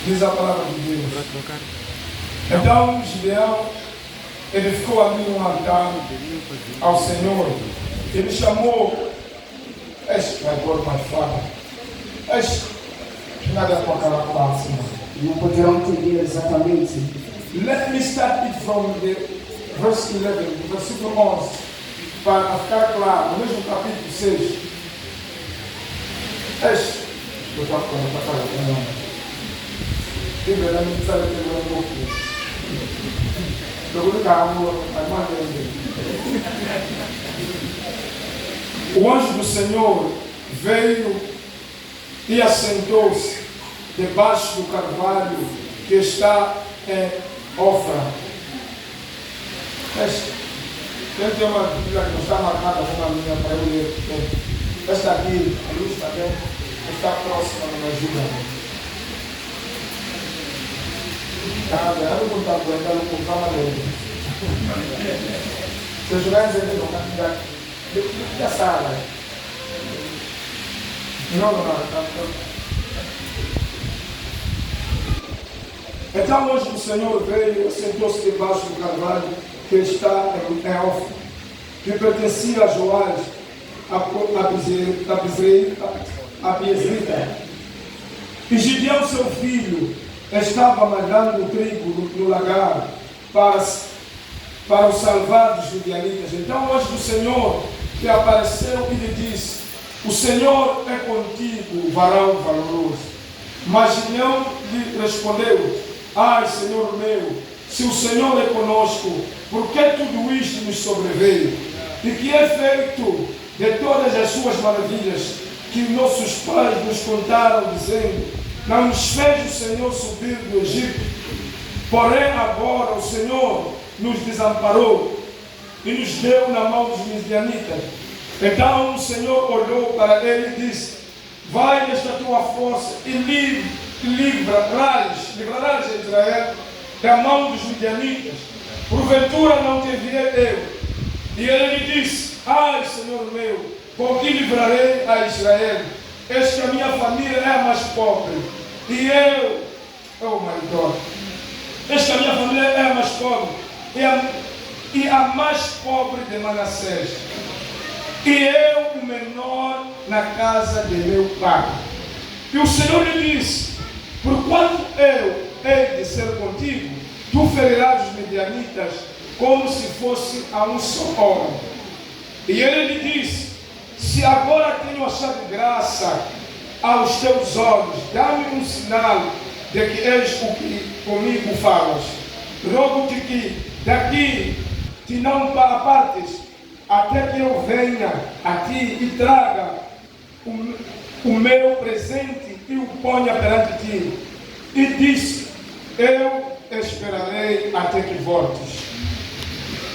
Diz a palavra de Deus. Então Gideão, ele ficou ali no altar ao Senhor. Ele chamou, vai pôr mais fácil. Nada com aquela classe. Não poderão entender exatamente. Let me start it from the verse 11, do versículo 11, para ficar claro, no mesmo capítulo 6. Eu estou falando para cá, não. Não precisa ter um pouquinho. O anjo do Senhor veio e assentou-se debaixo do carvalho que está em Ofra. Quem tem uma Bíblia que não está marcada com uma linha para eu ler? Esta aqui, a luz está bem, está próxima, me ajuda. Eu não estou aguentando com calma dele. Se eu jogar em dizer que não da sala. Não. Então hoje o Senhor veio e sentou-se debaixo do carvalho que está em Ofra, que pertencia a Joás, a Biezrita. E Gideão, seu filho, estava malhando o trigo no lagar para os salvar dos midianitas. Então hoje o Senhor que apareceu e lhe disse: o Senhor é contigo, varão valoroso. Mas Gideão lhe respondeu: ai, Senhor meu, se o Senhor é conosco, por que tudo isto nos sobreveio? E que é feito de todas as suas maravilhas que nossos pais nos contaram, dizendo: não nos fez o Senhor subir do Egito? Porém agora o Senhor nos desamparou e nos deu na mão dos midianitas. Então o Senhor olhou para ele e disse: vai nesta tua força e livrarás a Israel da mão dos midianitas. Porventura não te enviei eu? E ele lhe disse: ai, Senhor meu, com que livrarei a Israel? Eis que a minha família é a mais pobre, e eu, oh my God, eis que a minha família é a mais pobre, e a mais pobre de Manassés, e eu o menor na casa de meu pai. E o Senhor lhe disse: porquanto eu hei de ser contigo, tu ferirás os midianitas como se fosse a um só homem. E ele lhe disse: se agora tenho achado graça aos teus olhos, dá-me um sinal de que és o que comigo falas. Rogo-te que daqui te não apartes, até que eu venha a ti e traga o meu presente e o ponha perante ti. E disse: eu esperarei até que voltes.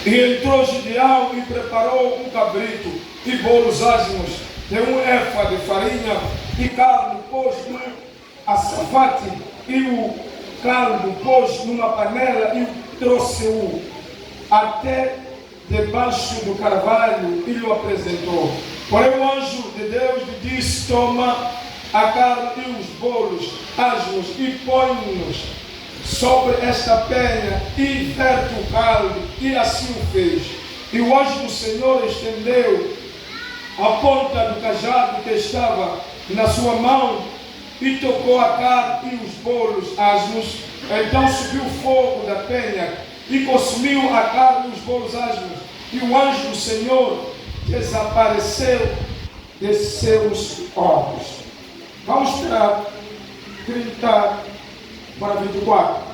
E entrou Gideão e preparou um cabrito e bolos ázimos de um éfa de farinha e carne, pôs no açafate e o caldo pôs numa panela e trouxe-o até debaixo do carvalho e lhe apresentou. Porém o anjo de Deus lhe disse: toma a carne e os bolos ázimos e põe-nos sobre esta penha e verte o caldo. E assim o fez. E o anjo do Senhor estendeu a ponta do cajado que estava na sua mão e tocou a carne e os bolos ázimos. Então subiu o fogo da penha e consumiu a carne e os bolos ázimos. E o anjo do Senhor desapareceu de seus olhos. Vamos para 30 para 24.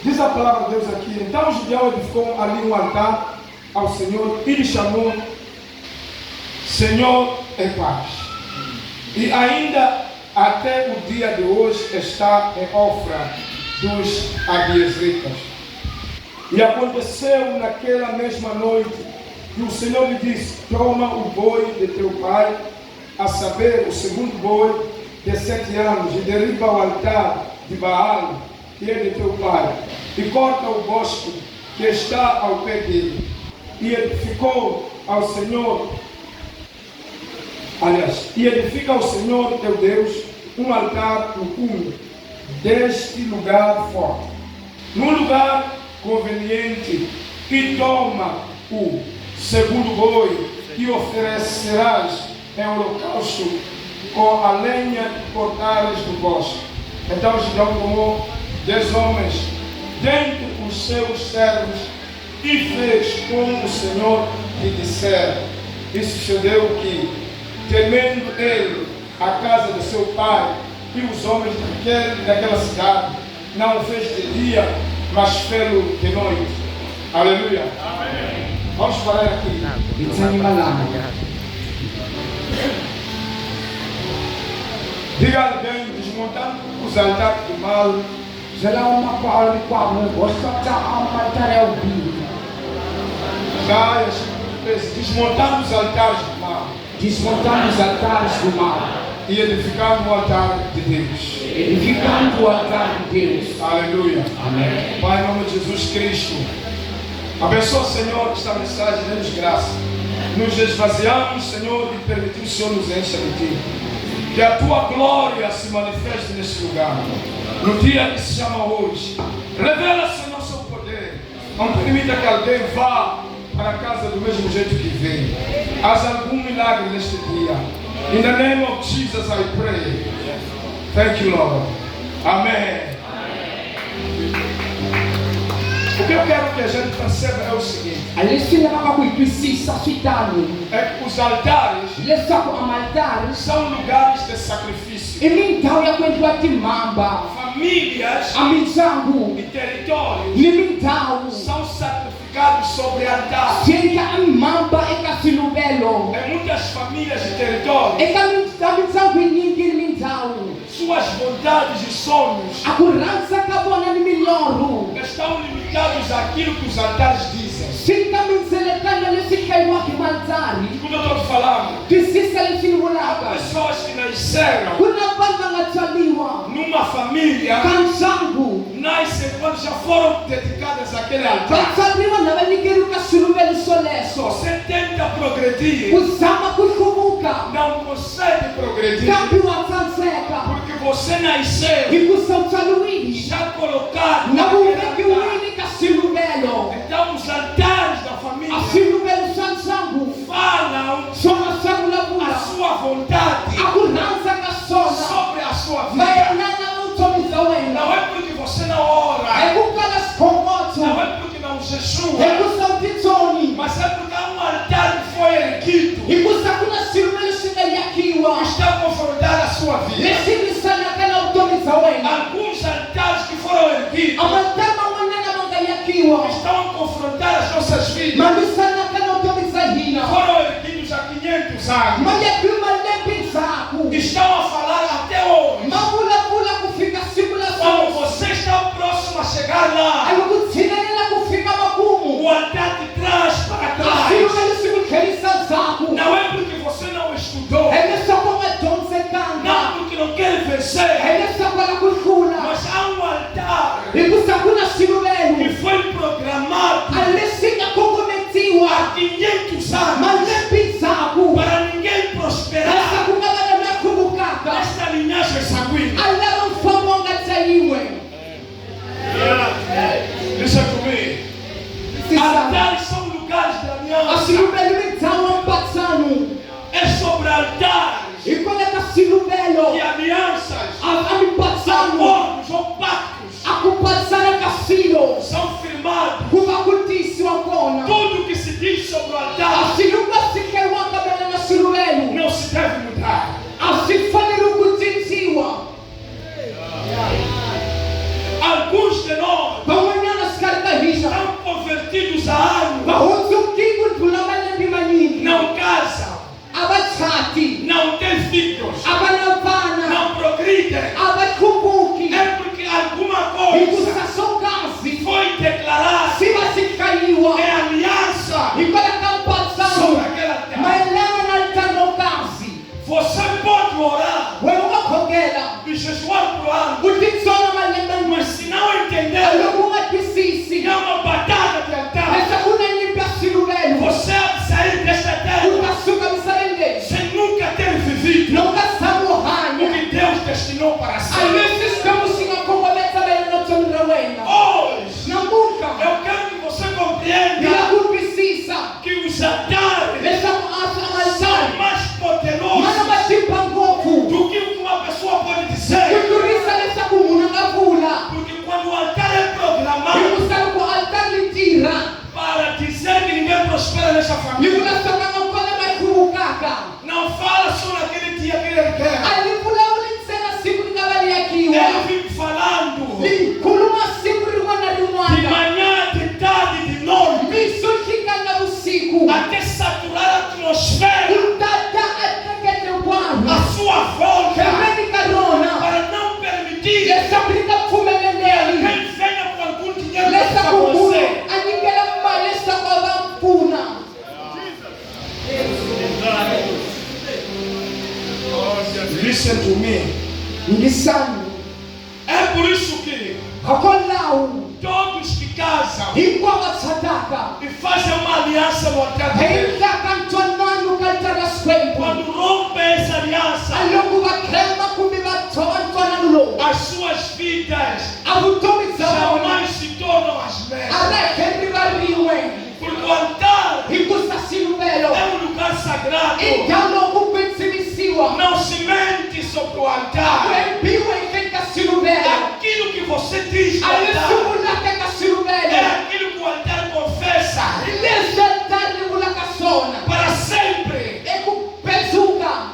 Diz a palavra de Deus aqui: então Gideão edificou ali um altar ao Senhor e lhe chamou Senhor é paz. E ainda até o dia de hoje está em Ofra dos Abiezritas. E aconteceu naquela mesma noite que o Senhor lhe disse: toma o boi de teu pai, a saber, o segundo boi de 7 anos, e derriba o altar de Baal, que é de teu pai, e corta o bosque que está ao pé dele. E edificou ao Senhor Aliás, e edifica ao Senhor teu Deus um altar no cume deste lugar forte, num lugar conveniente, que toma o segundo boi e oferecerás em holocausto com a lenha que cortares do bosque. Então Gideão tomou 10 homens dentre os seus servos e fez como o Senhor lhe dissera. E sucedeu que, temendo ele a casa de seu pai e os homens daquela cidade, não o fez de dia, mas fê-lo de noite. Aleluia. Amém. Vamos parar aqui. Diga a alguém, desmontando os altares do mal. Desmontando os altares do mal. Desmontando os altares do mal. E edificando o altar de Deus. Edificando o altar de Deus. Aleluia. Amém. Pai, em nome de Jesus Cristo, abençoa, Senhor, esta mensagem, dê-nos graça. Nos esvaziamos, Senhor, e permitir o Senhor nos encha de Ti. Que a Tua glória se manifeste neste lugar. No dia que se chama hoje. Revela, Senhor, o seu poder. Não permita que alguém vá para casa do mesmo jeito que veio. Haja algum milagre neste dia. In the name of Jesus I pray. Thank you, Lord. Amém. O que eu quero que a gente perceba é o seguinte: é que os altares são lugares de sacrifício. Famílias e territórios são sacrificados sobre altares. Em muitas famílias e territórios, suas vontades e sonhos estão limitados àquilo que os altares dizem. Quando eu estou falando, pessoas que nasceram numa família nascem quando já foram dedicadas àquele altar. Você tenta progredir, não consegue progredir, porque você nasceu já colocado naquele altar. Então os altares da família falam a sua vontade sobre a sua vida. Não é porque você não ora, não é porque não jejua, mas é porque há um altar que foi erguido que está a confrontar a sua vida. Alguns altares que foram erguidos estão a confrontar as nossas vidas. Foram erguidos há 500 anos. Estão a falar até hoje. Quando você está próximo a chegar lá, o altar te traz para trás. Não é porque você não estudou, não porque não quer vencer, mas há um altar que foi programado há 500 anos para ninguém prosperar nesta linhagem sanguínea. Listen to me. Altares são lugares de aliança. É sobre altares e alianças, acordos ou pactos são firmados. Tudo que se diz sobre o altar não se deve mudar. Alguns de nós estão convertidos há anos, não casam, não têm filhos, não progridem. É porque alguma coisa foi declarada em aliança sobre aquele altar. Você pode orar e jejuar por ano, mas se não entender, é uma batalha de altar. Você há de sair desta terra sem nunca ter destinou para Às ser. vezes estamos sem a comprometer a nossa vida. Hoje, Não nunca. eu quero que você compreenda Bila kun precisa. que os altares Essa asa são amalsar. mais poderosos Mana matimpa ngofu. do que o que uma pessoa pode dizer. Kuturisa nessa kumuna ngavula. Porque quando o altar é programado Ikusala ku altar litira. para dizer que ninguém prospera nessa família, Nikula sanga ngokole maikukaka. não fala só naquele dia que ele quer. Alikula ulinsena siku ngavali yakiwa. Ele vive falando Kuluma siku rimwana de rimwana. manhã, de tarde, de noite, Misushika na usiku. até saturar a atmosfera Utata atakete à bwana. sua volta, Kemeni karona. para não permitir Lesa blika kumeleleli. quem venha com algum dinheiro Lesa para kukulu. você. Anikela malesa kwa vampuna. Listen to me. Ngisani. É por isso que Hakolau. todos que casam Hikwa watsadaka. e fazem uma aliança no altar de Deus, Heila kantonanu kaltara skwepo. quando rompem essa aliança, Alongu bakrema kumibatwantonanulo. as suas vidas Abutomi zaona. jamais se tornam as mesmas. Ara henri bariwe. Porque o altar Hikusasilubelo. é um lugar sagrado. Italo kupensimisiwa. Não se mente sobre o altar. Kuembiwe ikasilubelo. Aquilo que você diz no altar Alesubulaka é kasilubelo. aquilo que o altar confessa Ilesatani ulakasona. para sempre. Ekupezuka.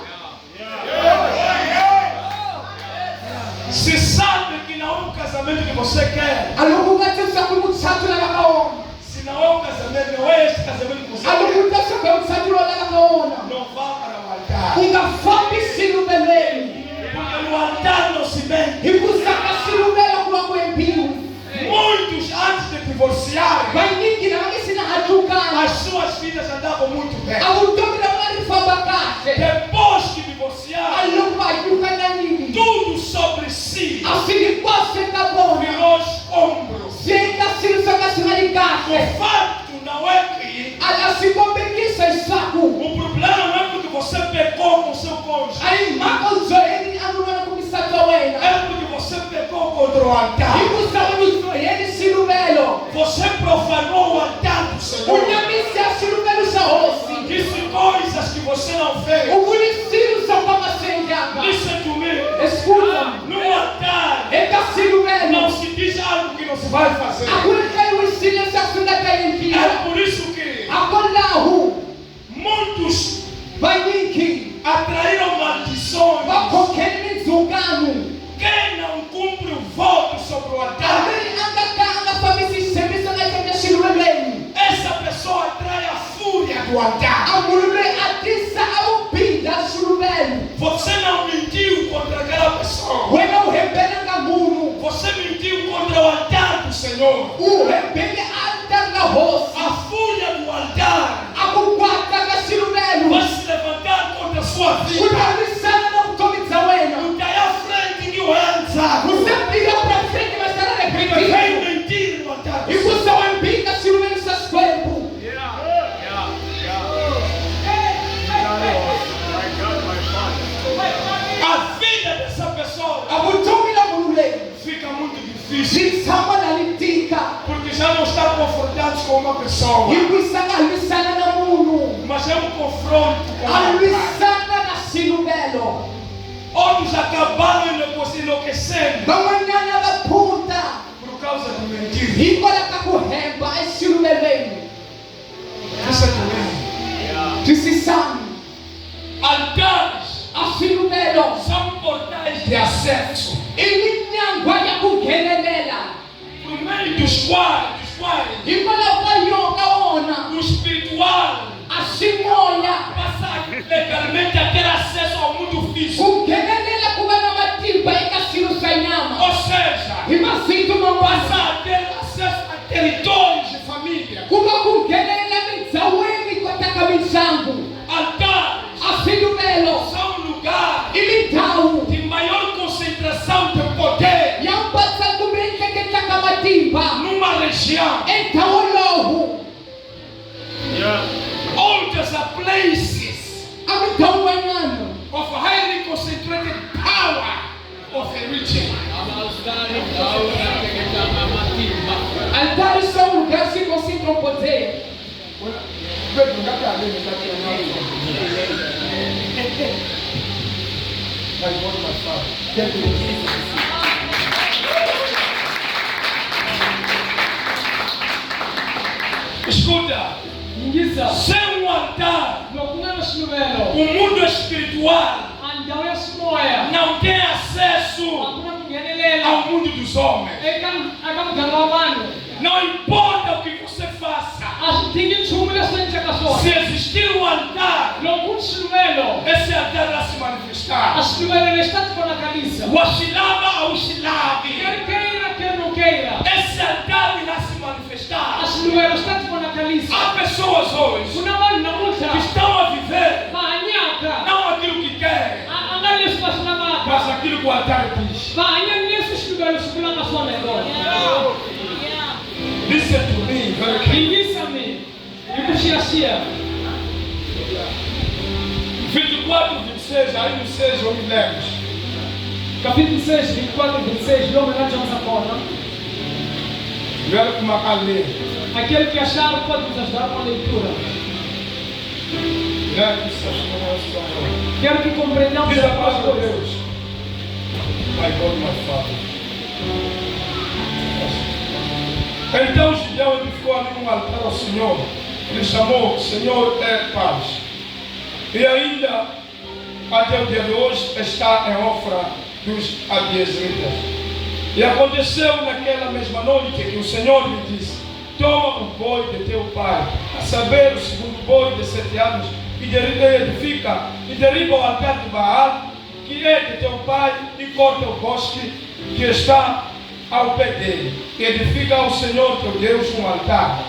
Se sabe que não é um casamento que você quer, Alukukatisa kumutsatu lakaona. se não é um casamento, não é este casamento que você quer, Alukutasa kumutsatu lakaona. não vá para o altar. Ungafabi silubeleni. Porque no altar não se mente. Ikusaka silubelo kwa kuembiwe. Muitos antes de divorciar, Bainiki na wakisina hatukana. as suas vidas andavam muito bem. Abutomi na marifabakashe. Depois que divorciar, Alukukana nini. tudo sobre si Asilikwase kabona. virou escombros. Senta silusakasimalikashe. O fato não é que Alasikombekisa isaku. o problema não é porque você pecou com seu cônjuge, Ai makozoeni anulana kumisatwa wena. é porque você pecou contra o altar. Ikusauluzoeni silubelo. Você profanou o altar do Senhor. Unyamisia silubelo sahosi. Disse coisas que você não fez. Ukulisilu sapamasenjanga. Listen to me. Escuta. No altar Eka silubelo. não se diz algo que não se vai fazer. Akulekaiwisile safundakayenkia. É por isso que Akolahu. muitos Bainiki. atraíram maldições. Bakokeni mizunganu. Quem não cumpre o voto sobre o altar, Ameri angaka angafamisi semisa naikanya silubeleni. essa pessoa atrai a fúria do altar. Amulule atisa au pinda silubelo. Você não mentiu contra aquela pessoa. Wena uhembele ngamunu. Você mentiu contra o altar do Senhor. Uhembele anta ngahosi. A fúria do altar Akukwata kasilubelo. vai se levantar contra a sua vida. Utamisana na kutomitsa wena. Daí à frente que o anza. Usapira pra frente mas tara Porque repetindo. veio mentir no altar do E Senhor. você wembika silubelo sas corpo. A vida dessa pessoa Abutumila mulule. fica muito difícil. Lisama na litika. Porque já não está confortados com uma pessoa. Ikuisanga alisana na munu. Mas é um confronto com o altar. Alisana na silubelo. Outros acabaram enlouquecendo Bamanyana bapunta. por causa de mentir. Ikola kakuhemba silubeleni. Essa também. Tisisami. Altares Asilubelo. são portais de acesso, Iminyangwa ya kugenelela. por meio dos quais Ikola ukayonga ona. o espiritual Asimoya. passa legalmente a ter acesso ao mundo físico. Kugenelela kuba na matimba ikasilu sanyama. Ou seja, Imasintu mamasa. passa a ter acesso a territórios de família. Kuba kugenelela mitsaweni kotaka misangu. Altares Asilubelo. são lugares Imitau. de maior concentração de poder Yampatsa kubenke ketaka matimba. numa região. Entawolohu. Altars are places Amitawanyano. of highly concentrated power of preaching. Altares são lugares que concentram poder. Pedro, não dá ali, não dá vai embora mais fácil. Escuta, Ingiza. sem um altar, Lokungana shiluvelo. o mundo espiritual Andawe ya shimoya. não tem acesso Hakuna kungenelela. ao mundo dos homens. Akamuganga wabanu. Não importa o que você faça, Asithingi nchumu leswi endleka swona. se existir um altar, Loko xiluvelo. esse altar vai se manifestar. A xiluvelo lexi ta tivonakarisa. Washilava au shilavi, Keira kenukeira. esse altar irá se manifestar. A xiluvelo xi ta tivonakarisa. Há pessoas hoje Kuna vanhu que namuntlha estão a viver va hanyaka. não aquilo que querem, A nga leswi va swi lavaka. mas aquilo que o altar diz. Va hanya leswi xiluvelo xi vulaka swona hi vona. Listen to me very carefully. Yingisa mi. Hi ku xiyaxiya. 24, 26, aí no 6 eu me lembro. Capítulo 6, 24 e 26, logo na nossa conta. Vieram com uma cadeira. Aquele que achar pode nos ajudar com a leitura. Quero que compreendamos Diz a a palavra de palavra. Deus. Vai embora mais fácil. Então Gideão edificou ali um altar ao Senhor. Ele chamou Senhor é paz. E ainda, até o dia de hoje, está em Ofra dos Abiezritas. E aconteceu naquela mesma noite que o Senhor lhe disse: toma o boi de teu pai, a saber, o segundo boi de 7 anos, e edifica e derriba o altar de Baal, que é de teu pai, e corta o bosque que está ao pé dele. E edifica ao Senhor teu Deus um altar.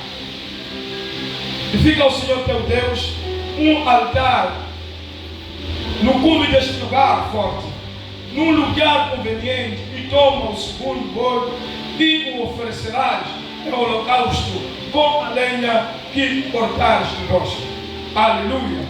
Edifica ao Senhor teu Deus um altar no cume deste lugar forte, num lugar conveniente, e toma o segundo boi e o oferecerás em holocausto com a lenha que cortares do bosque. Aleluia.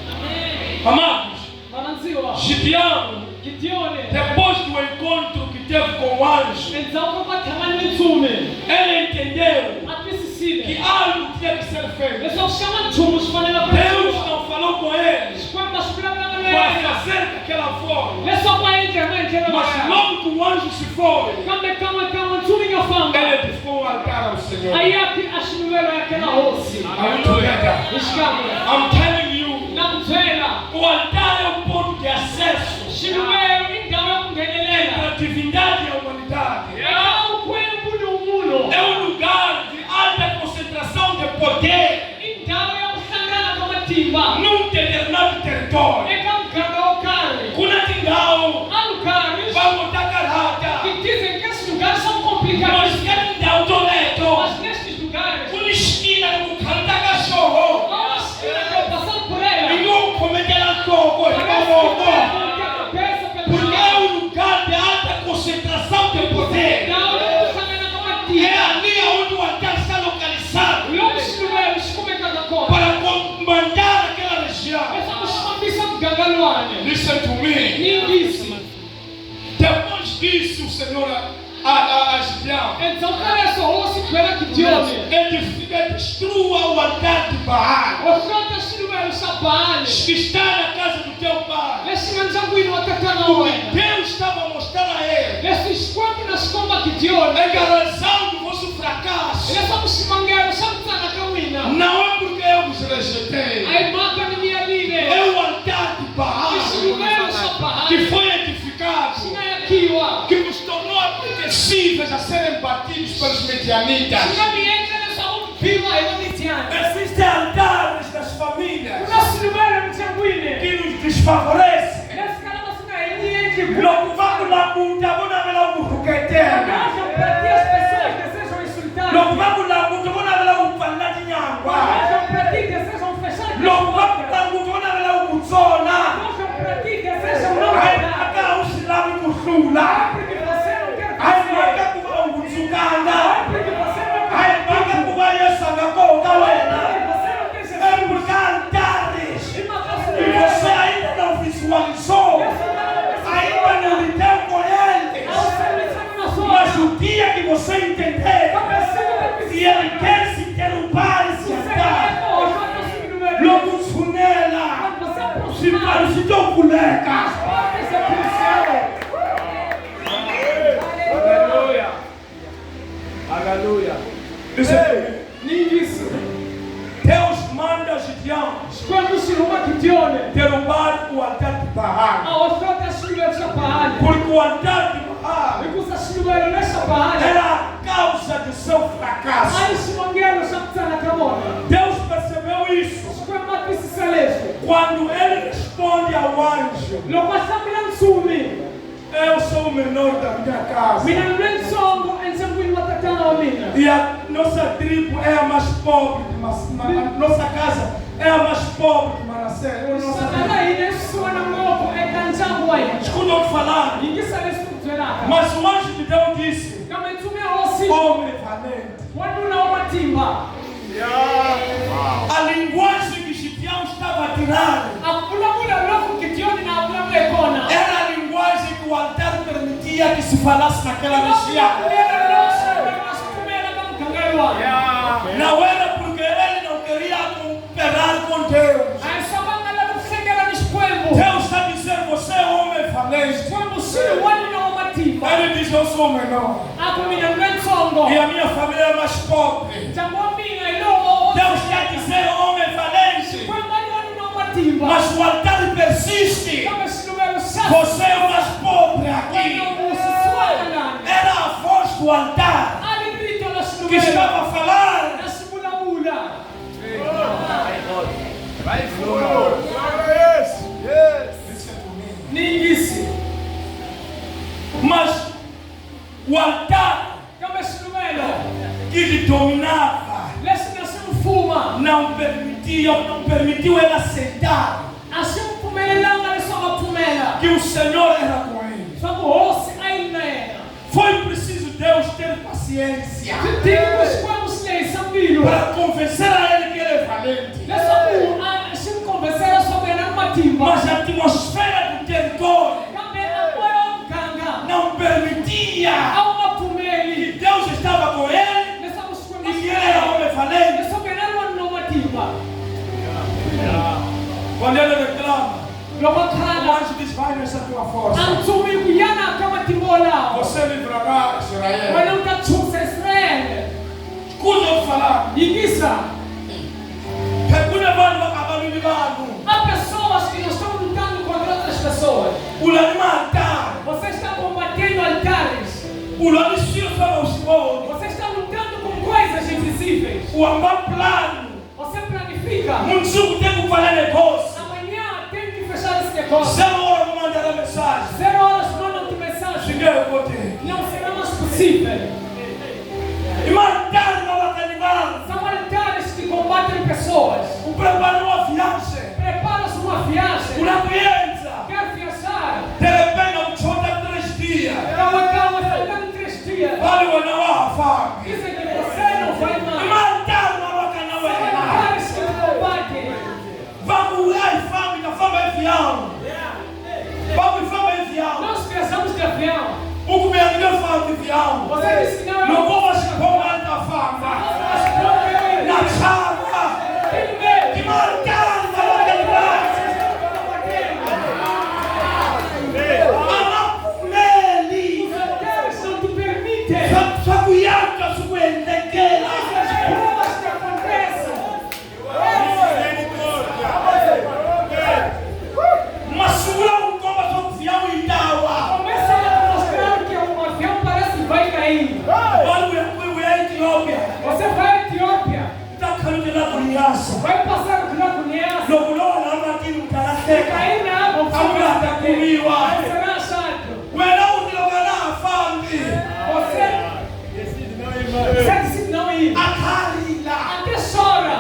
Amados, Wananziwa. Gideão, Gideone. depois do encontro que teve com o anjo, Endzhaku ka tlhangana ni ntsumi. ele entendeu A que twisisile. algo tinha que ser feito. Leswaku xana nchumu xi fanele ku Deus endliwa. não falou com eles Xikwembu a xi vulavulanga na para yena. fazer daquela forma, Leswaku a endla hi endlela mas laya. logo que o anjo se foi, Kambe kan'we ntsumi nga famba. ele edificou um altar ao Senhor. A yaki a xiluvelo yakela hosi. Are we together? Hi xikan'we. I'm telling you, Na ku byela. o altar é o ponto de acesso Xiluvelo i ndhawu ya ku entre nghenelela. a divindade e a humanidade. Eka ukwembu ni umulo. É um lugar de alta concentração de poder I ndhawu ya ku hlangana ka matimba. num determinado território. Eka muganga wo karhi. Kuna tindhawu A lugares va botar karata, que dizem que esses lugares são complicados. mas que tindhawu toleto Mas nesses lugares, kuna esquina kukhanta cachorro há uma esquina que eu passando por ela. e não cometela coco e coco, porque é um lugar de alta concentração de poder. É ali onde o altar está localizado para comandar aquela região. Listen to me. Depois disse o Senhor a Gideão: edifica, destrua o altar de Baal que está na casa do teu pai. Deus estava a mostrar a ele a razão do vosso fracasso. Não é porque eu vos rejeitei, é o altar de Baal que foi edificado, que nos tornou apetecíveis a serem batidos pelos medianitas. Existem altares das famílias que nos desfavorecem. Logo vamos lá puta, vou na vela o ruquetena. Logo vamos lá puta, vou na vela o pala de nhangwa. Logo vamos lá puta, vou na vela o kutsona. Ai, aka usilamu kusula. Ai, maka kuva kutsukanda. Ai, maka kuva yesanga koka wena. É por altares. E você ainda não visualizou. Ainda não lidou com eles. você entender que ele quer se derrubar esse altar. Logo sunela, se parece tão colega. Aleluia. Aleluia. Deus manda Gideão derrubar o altar de Baal. Porque o altar de Baal era a causa de seu fracasso. Deus percebeu isso quando ele responde ao anjo: eu sou o menor da minha casa. E a nossa tribo é a mais pobre de Manassés. Nossa casa é a mais pobre de Manassés. Escuta eu falar. Mas o anjo de Deus disse: homem valente. A linguagem que Gideão estava tirando era a linguagem que o altar permitia que se falasse naquela região. Não era porque ele não queria cooperar com Deus. Deus está dizendo: você é homem valente. Ele diz: eu sou o menor. E a minha família é mais pobre. Deus quer dizer homem valente. Mas o altar persiste. Você é o mais pobre aqui. Era a voz do altar que estava a falar. Mas o altar que lhe dominava não permitiu ele aceitar que o Senhor era com ele. Foi preciso Deus ter paciência para convencer a ele que ele é valente. Mas a atmosfera do território não permitia que Deus estava com ele e que ele era homem valente. Quando ele reclama, o anjo diz: vai nessa tua força. Você livrará Israel. Escuta eu falar. Há pessoas que não estão lutando contra outras pessoas. Você está combatendo altares. Você está lutando com coisas invisíveis. Você planifica. Amanhã tem que fechar esse negócio. 0 horas vou mandar a mensagem. 0 horas mandam de mensagem. Não será mais possível. São altares que combatem pessoas. Prepara-se uma viagem. Quer viajar. Calma, faltando 3 dias. Dizem que você não vai mais. São altares que combatem. Nós viajamos de avião. Você disse que não. Não vou mais pôr alta fama. Na chava. Que marcar na localidade. Anapumeli. Os altares não te permitem. Sabuiaca, suentequela. Essas provas que acontecem. Mas segura um comba sobre fião e dawa. Começa a mostrar que um avião parece que vai cair. Você vai à Etiópia. Vai passar por lá com Niassa. Se cair na água, vai ser achado. Você decide não ir. Até chora.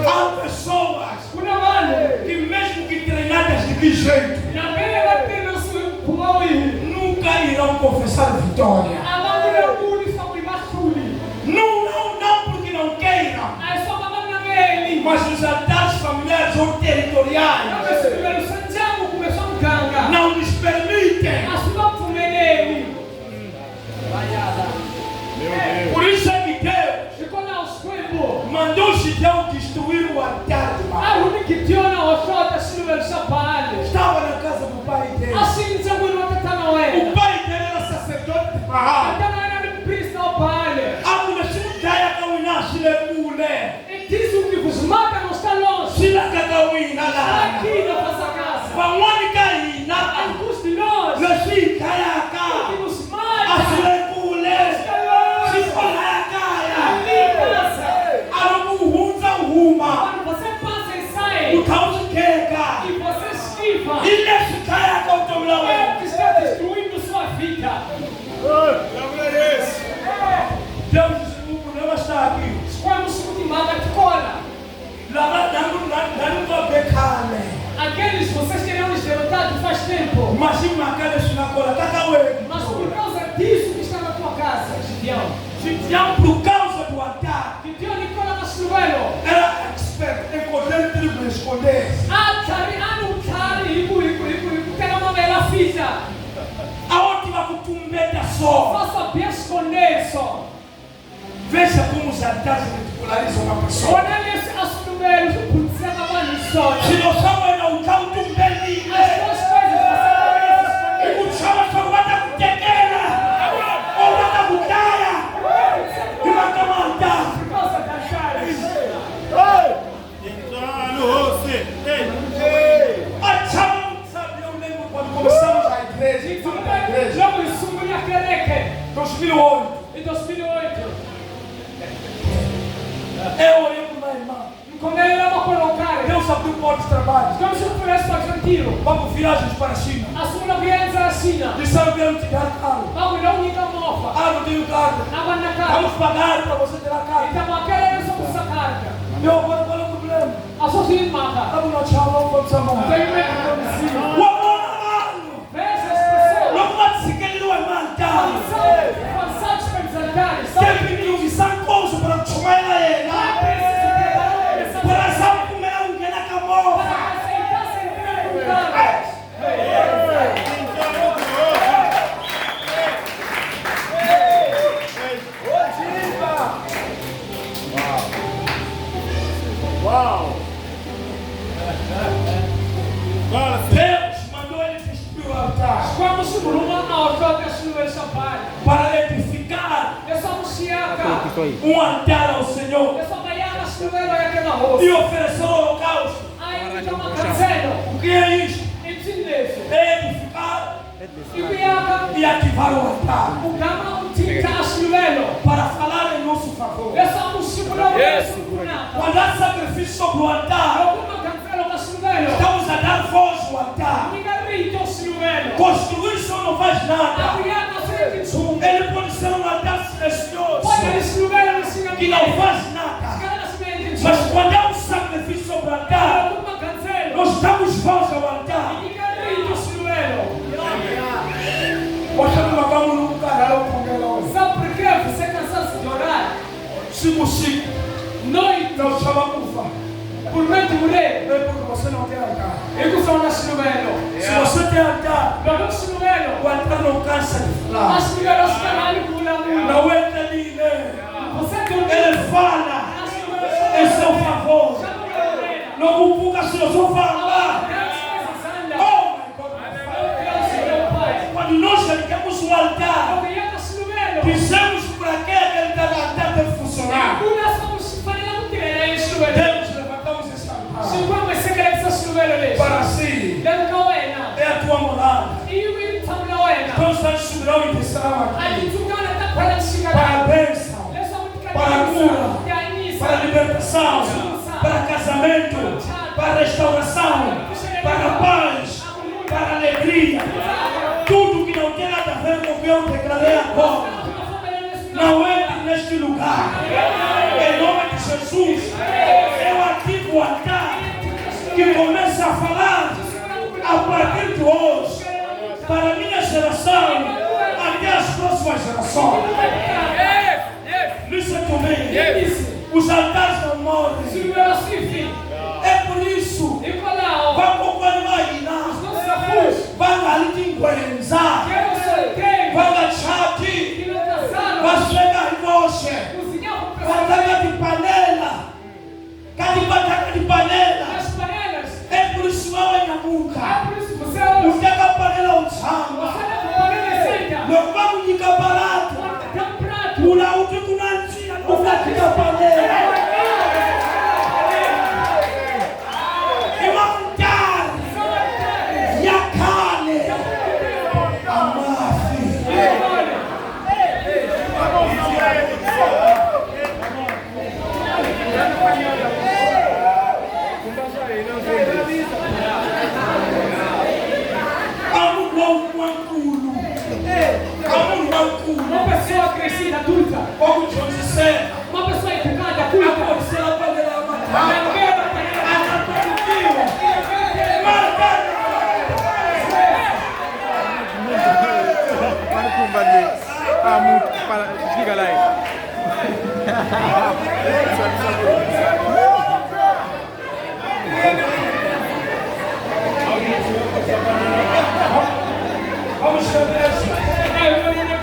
Há pessoas Kuna mano. que mesmo que treinadas de que jeito Na beira da pena pulou e nunca irão confessar vitória. amanda muli sobre masuli. Não porque não queiram, Aí só mamãe na ele. mas os altares familiares ou territoriais não nos permitem. Por isso é que Deus mandou Gideão destruir o altar de Baal. Estava na casa do pai dele. O pai dele era sacerdote de Baal. Sila kakawina la. Pamwani kaina. Leshi kayaka. Asile kule. Sipala yakaya. Aramuhunza huma. Utauzikeka. Ile shikayaka utomlawe. Deus não está aqui. Aqueles que vocês queriam nos derrotar faz tempo. Mas por causa disso que está na tua casa, Gideão, por causa do altar, era expert em poder tribo esconder. A última cutumbeta só. Veja como os altares ridicularizam uma pessoa. Se não chama na altar do bem, e chama só bata kutekela, ou bata kutaya, e bata altar. A chama, sabe, eu lembro quando começamos a igreja, 2008. Em 2008, Eu olhei para uma irmã. quando ele era colocado, Deus abriu portas de trabalho. como se pudesse fazer um tiro. Vamos viagens para a China. A segunda viagem à China. Disseram que iam te dar carro. Vamos dar única mofa. Ah, não tenho carro. Água na cara. Vamos pagar para você ter a carro. Então aquela só essa carga. Eu agora qual é o problema? A sua filha marca. Vamos na tchau, vamos para o Samão. Tem medo de conduzir. O amor amado. Veja as pessoas. Não pode se querer não é mandar. Cansados para desaltares. Quer que me use essa coisa para chamar ela. Para saber como é um que ela acabou. Uau! Deus mandou ele destruir o altar Quando se bruma a ortoga sua champalha. para edificar Eu sou Musiaca. um altar ao Senhor Eu sou Baiana Silveira e aquela roça. e oferecer o holocausto. Aí ele chama cancelo. O que é isso? Entendesse. É edificar E Biaca. e ativar o altar O gama o tinta Silveira. para falar em nosso favor. Eu sou Musiaca. Quando há sacrifício sobre o altar, Alguma cancelo da Silveira. estamos a dar voz ao altar. Nigarito Silveira. Construir só não faz A nada. Biaca sempre sum. Ele pode ser um altar silencioso Pode ele Silveira me ensina que não faz nada. Mas quando há um sacrifício sobre o altar, Alguma cancelo. nós damos voz ao altar. Nigarito Silveira. Você não vamos num canal com ela. Sabe por quê? Você cansasse de orar? Se Noite. não chama ufa. Por mente mulher. É porque você não tem altar. Eu que sou na Silveira. Se você tem altar, Não Silveira. o altar não cansa de falar. As mulheres caralho com a mulher. Não entra ali, né? Você tem um Ele fala em seu favor. Não cupuca se eu só falar. Oh my God. Quando nós erguemos o altar, dizemos para que aquele altar deve funcionar. Deus, levantamos esse altar para si. É a tua morada. Deus vai subirão e descerão aqui. Para a bênção, para a cura, para a libertação, para casamento, para restauração, para paz, para alegria. Tudo que não tem nada a ver com o que eu declarei agora, não entre neste lugar. Em nome de Jesus, eu ativo o altar que começa a falar a partir de hoje, para a minha geração, até as próximas gerações. Listen to me. Os altares não morrem. É por isso namuka. Por isso você hoje, Utakapanela você utsamba. deve poder receita. Nokuba kunyika barato. Tem um prato. Ulauti kunanzia kukatika panela. Imamtari. Yakale. Amafi. Uma pessoa crescida, adulta. Uma pessoa educada, culta. Diga lá aí. Vamos escrever esta.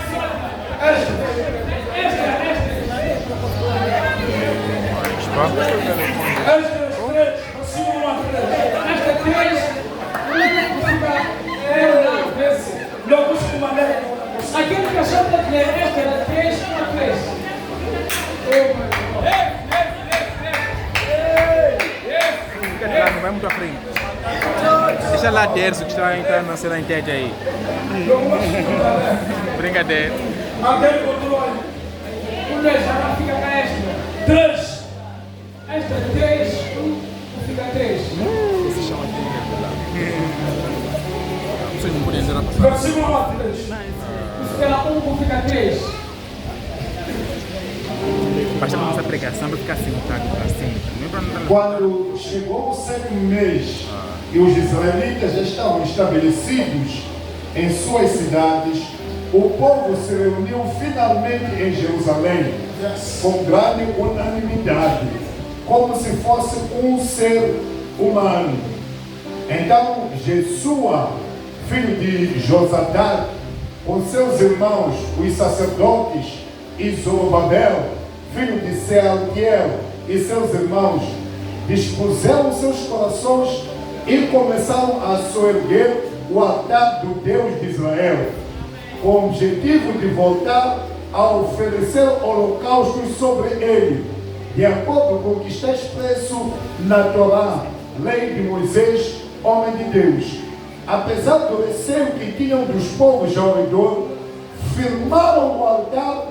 Aquele que achou que esta era 3, 1, 3. Não vai muito à frente. Deixa lá terço que está entrando na cena entende aí. Brincadeira. Alguém botou aí. 1, 2, já fica com esta. 3. Esta 3, 1, fica 3. Esse chão aqui vocês não podem dizer a passar. Versículo 3. Pela 1, fica 3. Basta nossa pregação para ficar sentado assim. Quando chegou o 7º mês e os israelitas já estavam estabelecidos em suas cidades, o povo se reuniu finalmente em Jerusalém com grande unanimidade, como se fosse um ser humano. Então Jesua, filho de Josadak, com seus irmãos, os sacerdotes, e Zorobabel, filho de Sealtiel, e seus irmãos, dispuseram seus corações e começaram a soerguer o altar do Deus de Israel, com o objetivo de voltar a oferecer holocaustos sobre ele, de acordo com o que está expresso na Torá, lei de Moisés, homem de Deus. Apesar do receio que tinham dos povos ao redor, firmaram o altar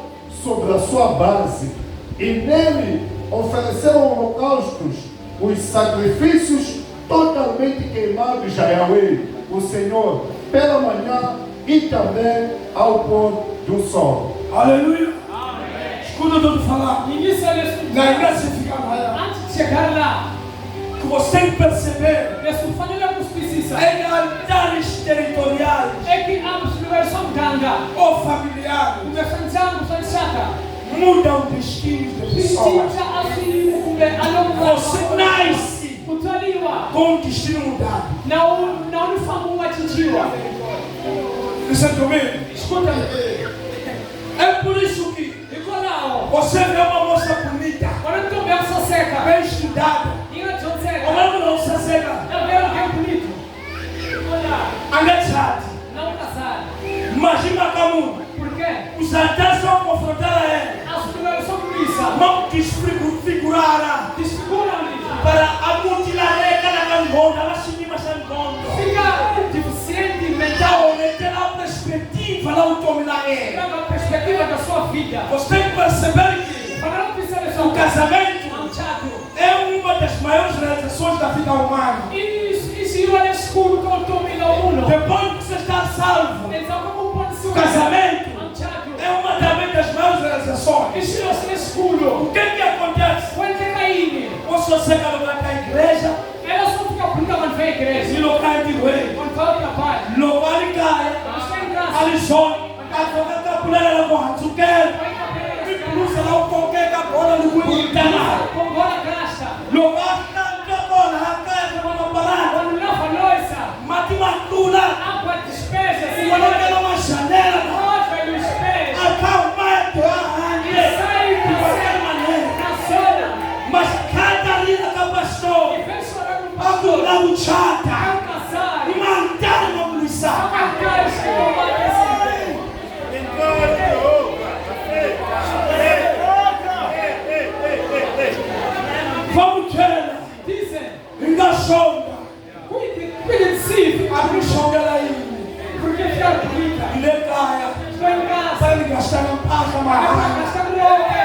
sobre a sua base e nele ofereceram holocaustos, os sacrifícios totalmente queimados a Yahweh, o Senhor, pela manhã e também ao pôr do sol. Aleluia. Escuta tudo falar. Início Na igreja fica lá. antes de chegar lá, Que você tem que perceber. isso família nos precisa. Em altares territoriais É que ambos lugares são ganga. ou familiares Umefanzangu sanshaka. mudam destinos de pessoas. Kuchinja asili kumbe alonga. Você nasce Kutwaliwa com um destino mudado. na unifahamu wachinjiwa. Listen to me. Escuta. É por isso que Iko nao. você vê uma moça bonita, Wanamtombea msoseka. bem estudada. Inga jonseka. Ou não se cega, Eu quero que é bonito. angachado. Não casar. Imagina como Por quê? os altares vão confrontar a ele. As lugares são missa. Não desfigurar Desfiguram isso. para a mutilar cada cangonda, ela se anima essa cangonda. Fica deficiente mental. Então, ele tem a perspectiva lá o tome lá é. Pega a perspectiva da sua vida. Você tem que perceber que Para não precisar de o sua casamento Manchado. é uma das maiores realizações da vida humana. E se eu olhar escuro com o tome no mundo. Depois que você está salvo, Então como pode ser o casamento Manchado. é uma também das maiores E realizações. se você é escuro. O que acontece? Quando é cair. Você quando vai para a igreja, Ela só fica bonita quando vem à igreja. se não cai de rei, Quando fala da paz. louvar e cai, Você tem graça. ali só, a tocar capulera ela com açúcar, e cruza lá o qualquer capora no cuidado da nada. Com bola casta. Louvar tanto agora, a casa vai não parar, Quando lava a louça. mate uma tula, Água despesa. e quando eu quero uma janela, Rocha no espelho. acalma a tua área, Sai de qualquer maneira. na zona. Mas cada linda que pastor, E vem chorando no acordar o chata, Vai casar. shonga. Quindi sì, Abri shonga la ini. perché fiar pulita. Ile kaya. Sto in casa. Sai gastare un pasa ma. Sta roba.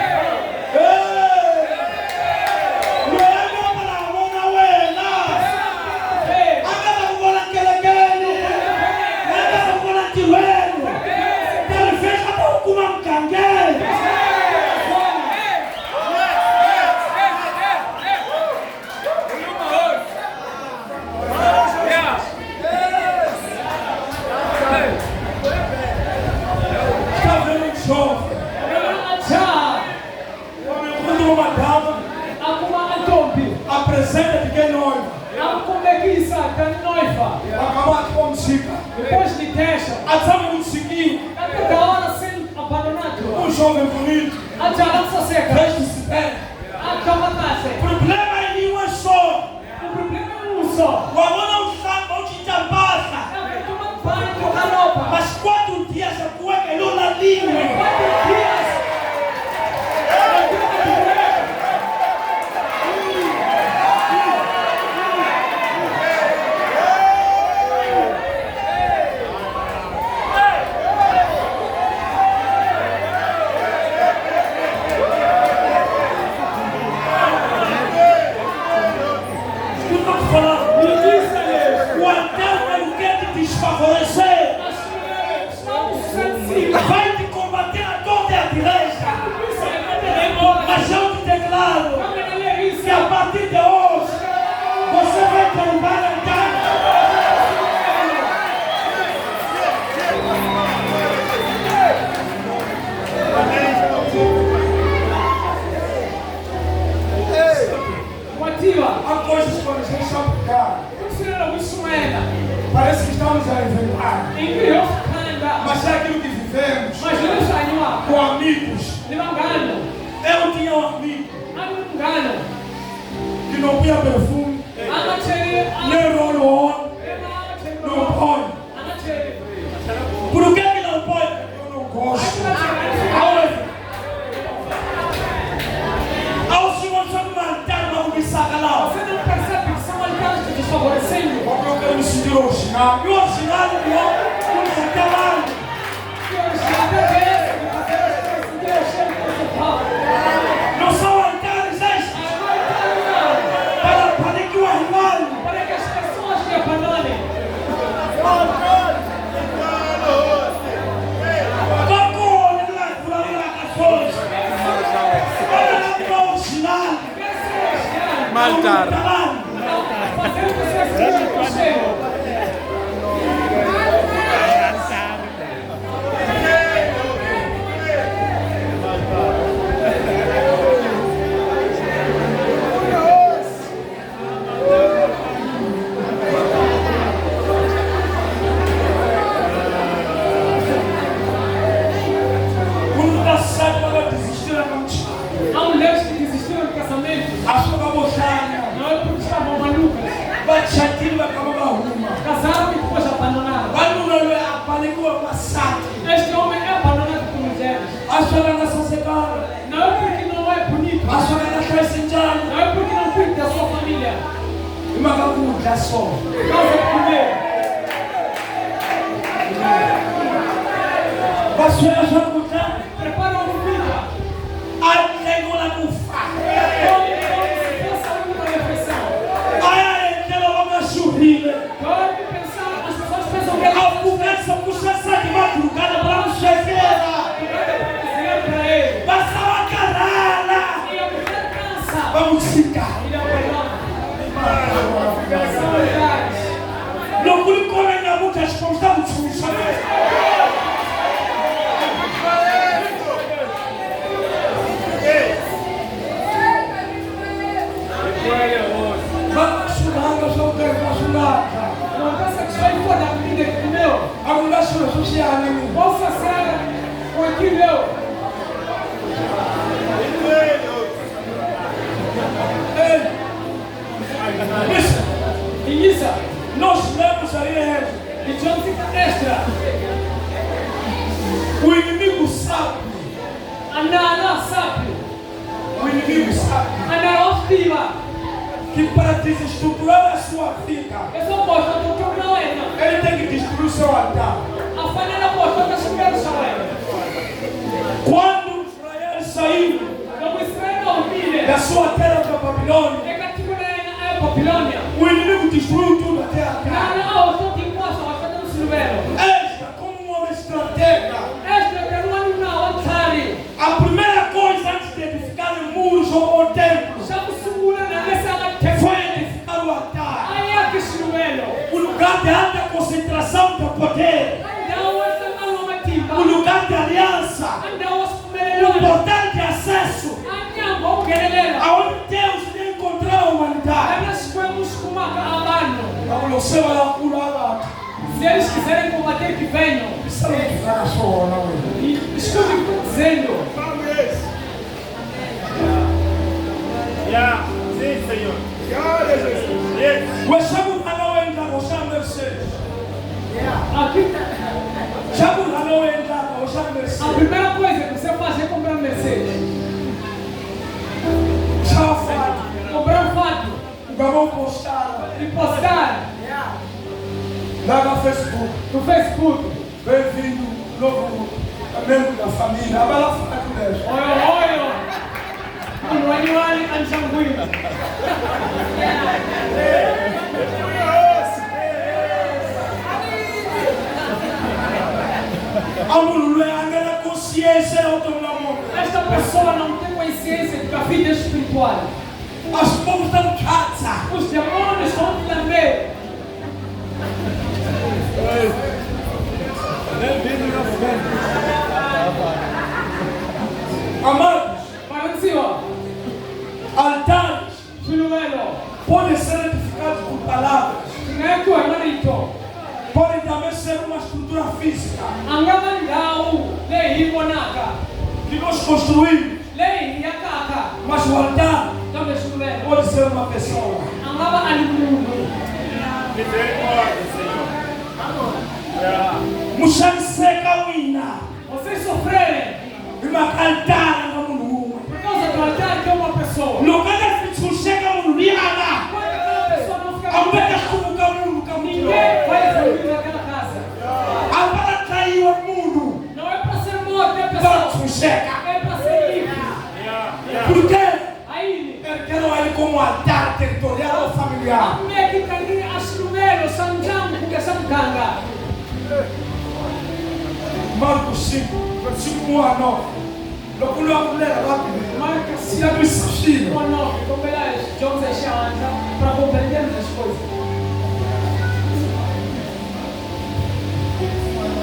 Apresenta de quem noiva. Acabou com música. Depois de testa, Até um musiquinho. até da hora sendo abandonado. Um jovem bonito. Até a lança seca. Veste-se bem. Até a batata. O problema é nenhum é só. O problema é um só. O amor não sabe onde te passa. É que tu não para de trocar roupa. Mas 4 dias a cueca é na língua. 4 dias. Desfavorecer, vai te combater a toda a igreja, mas eu te declaro que a partir de hoje você vai derrubar a casa. Há coisas que a gente sabe ficar. Parece que estamos a inventar. Mas é aquilo que vivemos com amigos. Eu tinha um amigo que não tinha perfume, nem roll-on, não pode. Por que não pode? Eu não gosto. Ao senhor só me manter uma cobiçada lá. Você não percebe que são altares te desfavorecendo? Eu quero me sentir original. E o original não se acalma. Não são altares estes para que o animal, para que as pessoas te abandonem. Maltar. Fazer o que você sente no cheiro. Há mulheres que desistiram do casamento. Não é porque estavam malucas. Casaram e depois abandonaram. Este homem é abandonado por mulheres. Não é porque não é bonito. Não é porque não cuida da sua família. Causa de comer. Prepara uma comida. Pode pensar, as pessoas pensam que ela para ele. E a mulher cansa. Vamos ficar. Ele abandona. São verdades. Não por como na boca responsabilidade de funcionar. Não pensa que só ele pode dar comida que comeu. Possa ser o equilíbrio. E isso, Nós lemos aí e John fica extra. o inimigo sabe. Anala sabe. O inimigo sabe Anala oftiva. que para desestruturar a sua vida, ele tem que destruir o seu altar. Quando Israel saiu da sua terra da Babilônia, o inimigo destruiu tudo até a terra. Esta, como um homem estratega, a primeira coisa antes de edificar o muro ou o templo foi edificar o altar, o lugar de alta concentração do poder, o lugar de aliança, o portal de acesso, aonde Deus ia encontrar a humanidade. Se eles quiserem combater, que venham. Escute o que estou dizendo. Sim, Senhor. O Shabu não entra no chão Mercedes. A primeira coisa que você faz é comprar um Mercedes. Comprar um fato. E postar. Lá no Facebook. No Facebook. Bem-vindo, novo membro da família. Abala fala com Deus. Olha. Não é ninguém anjanguinho. Esta pessoa não tem consciência de que a vida é espiritual. Os demônios estão também. Amados, Senhor, altares Filomeno, podem ser edificados por palavras, podem também ser uma estrutura física que nós construímos, mas o altar pode ser uma pessoa. Vocês sofrerem uma altar no mundo. por causa do altar que é uma pessoa. Não quer que chega um dia lá. Quando aquela pessoa não ficar Ao menos como caminho. ninguém vai evoluir naquela casa. Agora caiu o mundo. Não é para ser morto, é Para chega. para ser livre. Por quê? Aí, Eu quero ele como altar territorial ou familiar. meio que caminha assunelo, sanjam, porque samkanga. Marcos 5, versículo 1 a 9. Procura a mulher rápido. Marca Se abre esse uma nova, como ela Jones é chata, para compreendermos as coisas.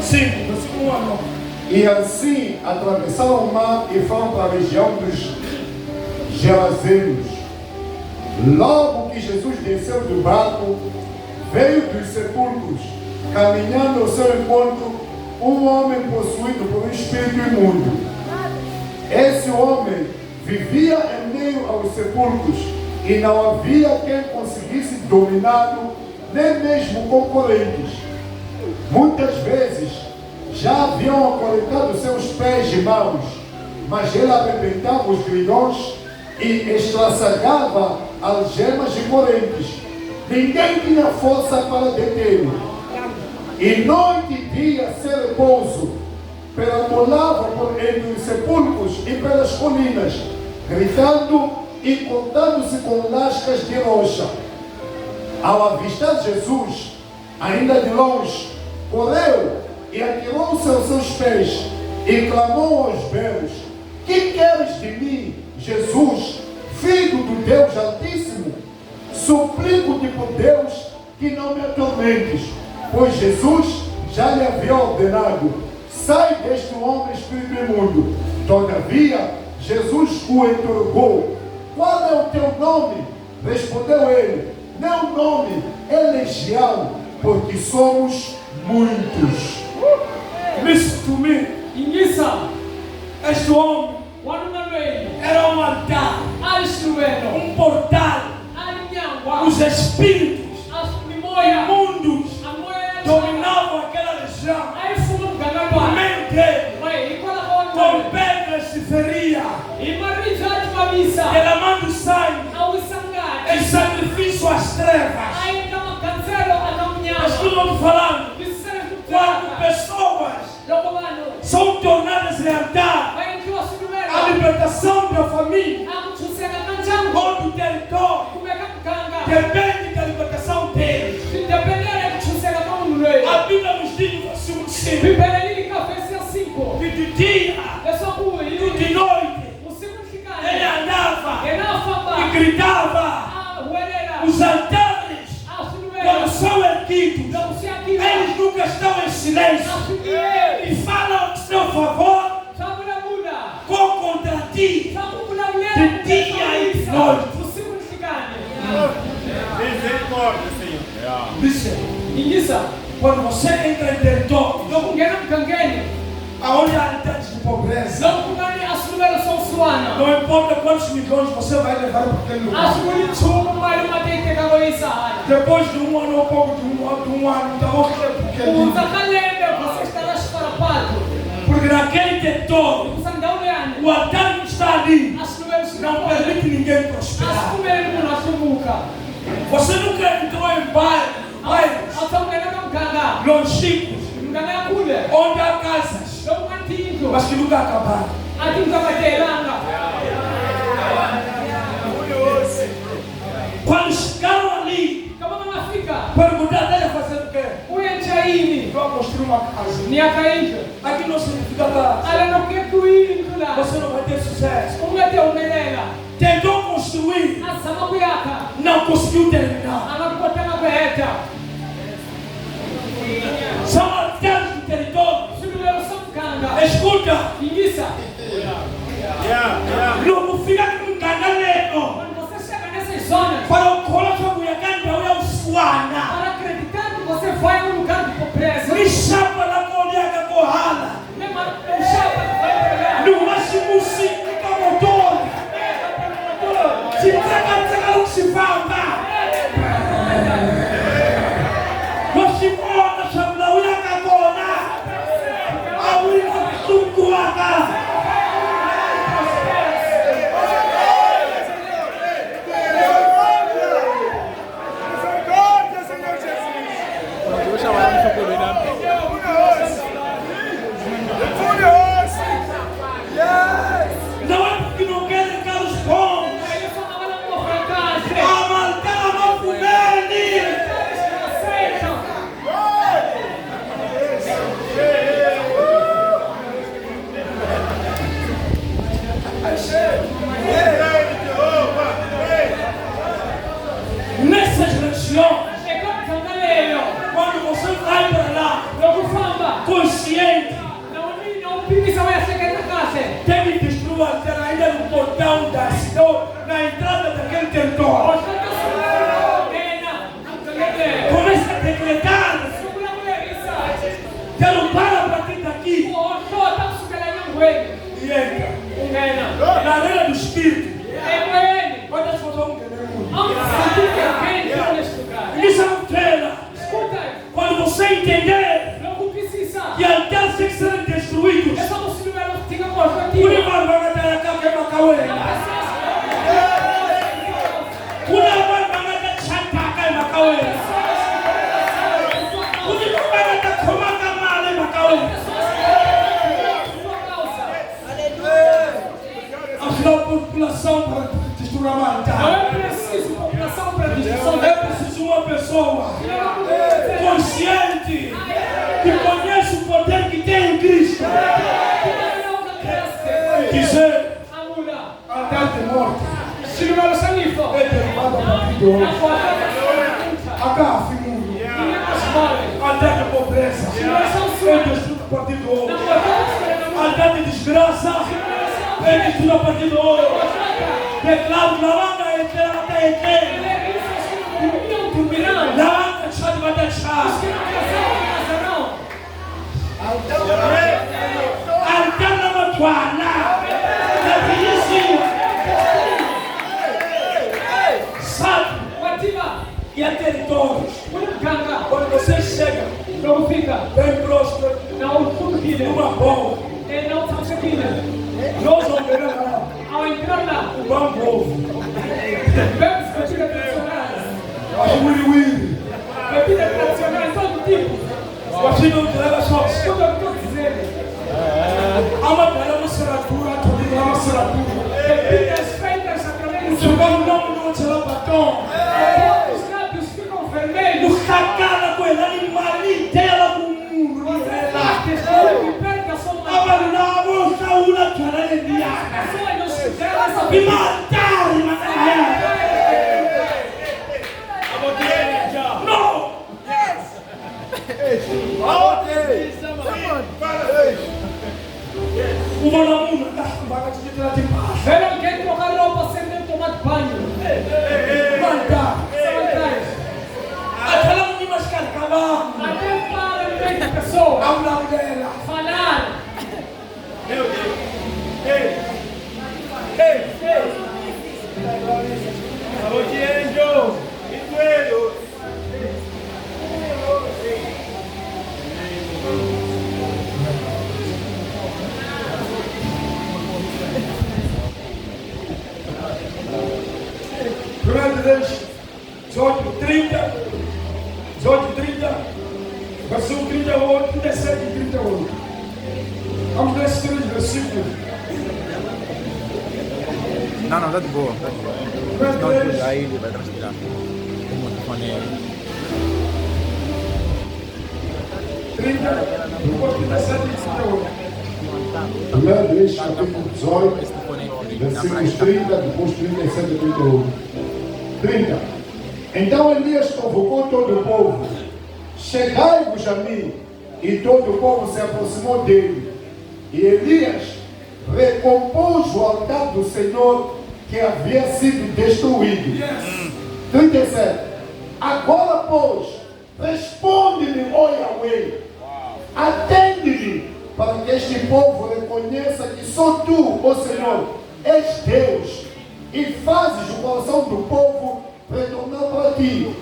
5, versículo 1 a 9. E assim atravessaram o mar e foram para a região dos Gerazenos. Logo que Jesus desceu do barco, veio dos sepulcros, caminhando ao seu encontro, um homem possuído por um espírito imundo. Esse homem vivia em meio aos sepulcros e não havia quem conseguisse dominá-lo, nem mesmo concorrentes. Muitas vezes já haviam acorrentado seus pés e mãos, mas ele arrebentava os grilhões e estraçalhava algemas e correntes. Ninguém tinha força para detê-lo. E noite e dia sem repouso, perambulava por entre os sepulcros e pelas colinas, gritando e contando-se com lascas de rocha. Ao avistar Jesus, ainda de longe, correu e atirou-se aos seus pés e clamou aos berros: que queres de mim, Jesus, Filho do Deus Altíssimo? Suplico-te por Deus que não me atormentes. Pois Jesus já lhe havia ordenado: sai deste homem espírito imundo. Todavia, Jesus o interrogou: qual é o teu nome? Respondeu ele: meu nome é Legião, porque somos muitos. Listen to me. Ingiza, Este homem wanunalweni, era um altar, alisluweno, portal. alinyangwa, Os espíritos asmimoya, imundos amoya, dominavam aquela região. aifumu mgangalwa, Mente we ikola com bonwe, pedras se feria, imarija atmamisa, derramando sangue awisangati, em sacrifício gritava, os altares, quando são erguidos, eles nunca estão em silêncio e falam de seu favor contra ti, de dia e de noite. Misericórdia, Senhor. Listen, quando você entra em território, aonde há realidades de pobreza, não importa quantos milhões você vai levar para aquele lugar. Depois de um ano ou pouco de um ano, tá bom? Porque naquele território, o altar que está ali não permite ninguém prosperar. Você nunca entrou em bairros longínquos, onde há casas, mas que nunca acabaram. Quando chegaram ali, perguntaram a fazer o quê? Vou construir uma casa. Aqui não significa casa. Você não vai ter sucesso. Tentou construir, não conseguiu terminar. São altares do território. Escuta, não fica com canaleno para o colocar o yaganda ou o suana. Para acreditar que você vai a um lugar de pobreza. Me chapa na colher corrala. No máximo se motor. Se traga o que se falta. Você pode chamar o yagagona. A única sucuaga. Não é porque não querem carros bons. A malta não comende. Nessas regiões, quando você vai para lá, consciente, tem que destruir a terra ainda no portão da cidade, na entrada daquele território. Começa a decretar. Quero para a partir daqui. E entra. Na arena do Espírito. Quantas pessoas vão querer muito? Isso é uma trela. Quando você entender que altares têm que ser destruídos, população para destruir a altar. Não é preciso população para destruição. É preciso uma pessoa consciente que conhece o poder que tem em Cristo. Dizer, altar de morte é derrubado a partir de hoje. Acá, filho, altar de pobreza é destruído a partir de hoje. Altar de desgraça é destruído a partir de hoje. Declaro na banda eterna até eterna. Na banda chá de bater chá. Altar na matuana. Na vizinha. Sabe? E a territórios. Quando você chega, bem próspero, numa boa. Nós vamos ver lá. O banco ovo. As wiri-wiri. Você não leva só. Há uma bela maceratura, há uma maceratura. Jogar o nome do Tchalabatão. No cacada com ele, animali dela com o mundo. Abalina, vou saúde, cara, de viagem. Me mataram, Vero alguém trocar roupa sem nem tomar banho. Até para o meio de pessoa. Falar. Meu Deus. Alô, Diego. Primeiro de Deus, 18:30, versículo 38, 37 e 38. Vamos ler esses 3 versículos. Não, tá de boa. Não, aí ele vai transpirar. Como o telefone é. 30, depois 37 e 38. Primeira vez, capítulo 18, versículos 30, depois 37 e 38. 30. Então Elias convocou todo o povo. Chegai-vos a mim. E todo o povo se aproximou dele. E Elias recompôs o altar do Senhor que havia sido destruído. 37. Agora, pois, responde-me, ó Yahweh, atende-me, para que este povo reconheça que só tu, ó Senhor, és Deus, e fazes o coração do povo retornar para ti.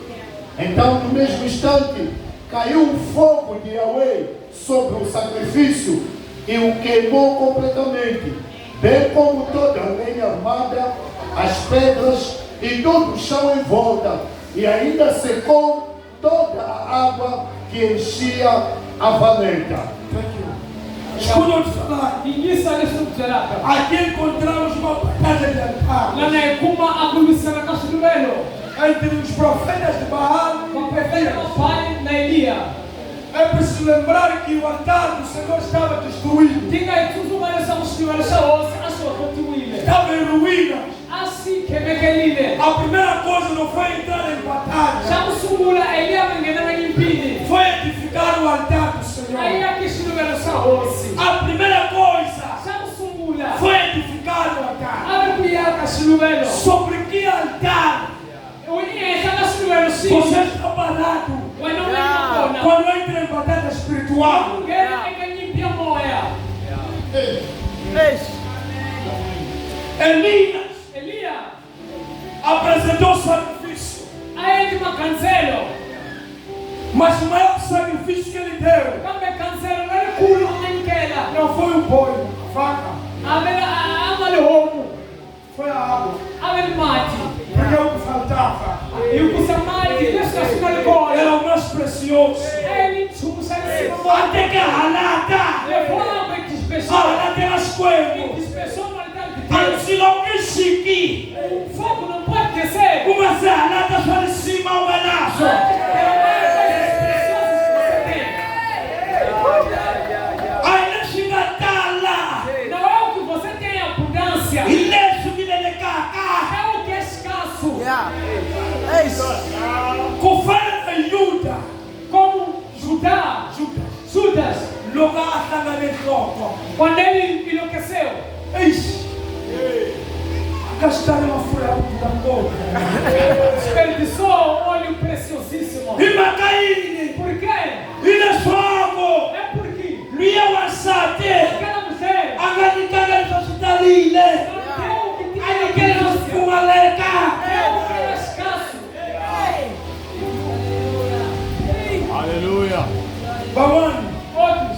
Então, no mesmo instante, caiu o fogo de Yahweh sobre o sacrifício e o queimou completamente, bem como toda a lenha armada, as pedras e todo o chão em volta, e ainda secou toda a água que enchia a valeta. Escuta eu te falar. Ingiza Yesu kujaraka. Aqui encontramos uma batalha de altar Lana kuma akulisana kasubelo. entre os profetas de Baal. Kwa profeta Baal na Elia. É preciso lembrar que o altar do Senhor estava destruído. Tinga ituzuka nessa muslimu nessa osi aswa continuile. Estava em ruínas. Assim kemekelile. A primeira coisa não foi entrar em batalha, Shakusumula Elia mengena na impini. foi edificar o altar do Senhor. Aya kishiluga nessa osi. A primeira coisa Shakusumula. foi edificar o altar. Arukuya kashilugelo. Sobre que altar Unie kashilugelo si. você está parado Wanona quando entra em batalha espiritual? ngena enganyimpia moya. Elias Elia apresentou sacrifício, aende makanzelo. mas o maior sacrifício que ele deu Kambe kanzelo nale kulu ankela. não foi o boi, a faca, Amela amale homu. foi a água, Amel mati. porque é o que faltava. E o kusamati nessa sinale bola. Era o mais precioso. Ele chumusanisi Até que a halata, levou água a pessoas. halata era escoendo. Pessoas no altar de Deus. Antes não existe. O fogo não pode descer. Uma halata para de cima o braço. Ainda chega lá. Não é o que você tem abundância. E leço que ele caca. É o que é escasso. Kufana Yuda. Como Judá. Judas. Lugar estava de louco. Quando ele enlouqueceu. Eixe. Gastaram uma folha da boca. Desperdiçou óleo preciosíssimo. E Macaíne. Por quê? E na sua É porque Lia Wasate. aquela mulher Angalikana Sositalile. não deu o que tinha Anikele abundância. Kumaleka. É o que era escasso. Aleluia. Bawani. Outros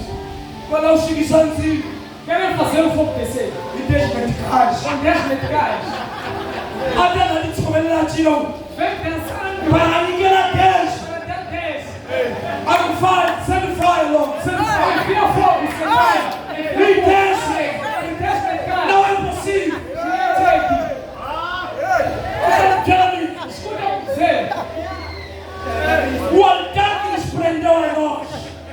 Qual é o Shigisanzi? querem fazer o fogo descer. E deixa meticais. Com 10 meticais. Até na gente comer tirou. Vem pensando Para Anikela Deus. para ter 10. I fight, send fire, Lord. Send fire. Enfia fogo, você vai. Me desce. Com 10 meticais. Não é possível. Jeremy, Escuta eu dizer. o altar que nos prendeu em nós.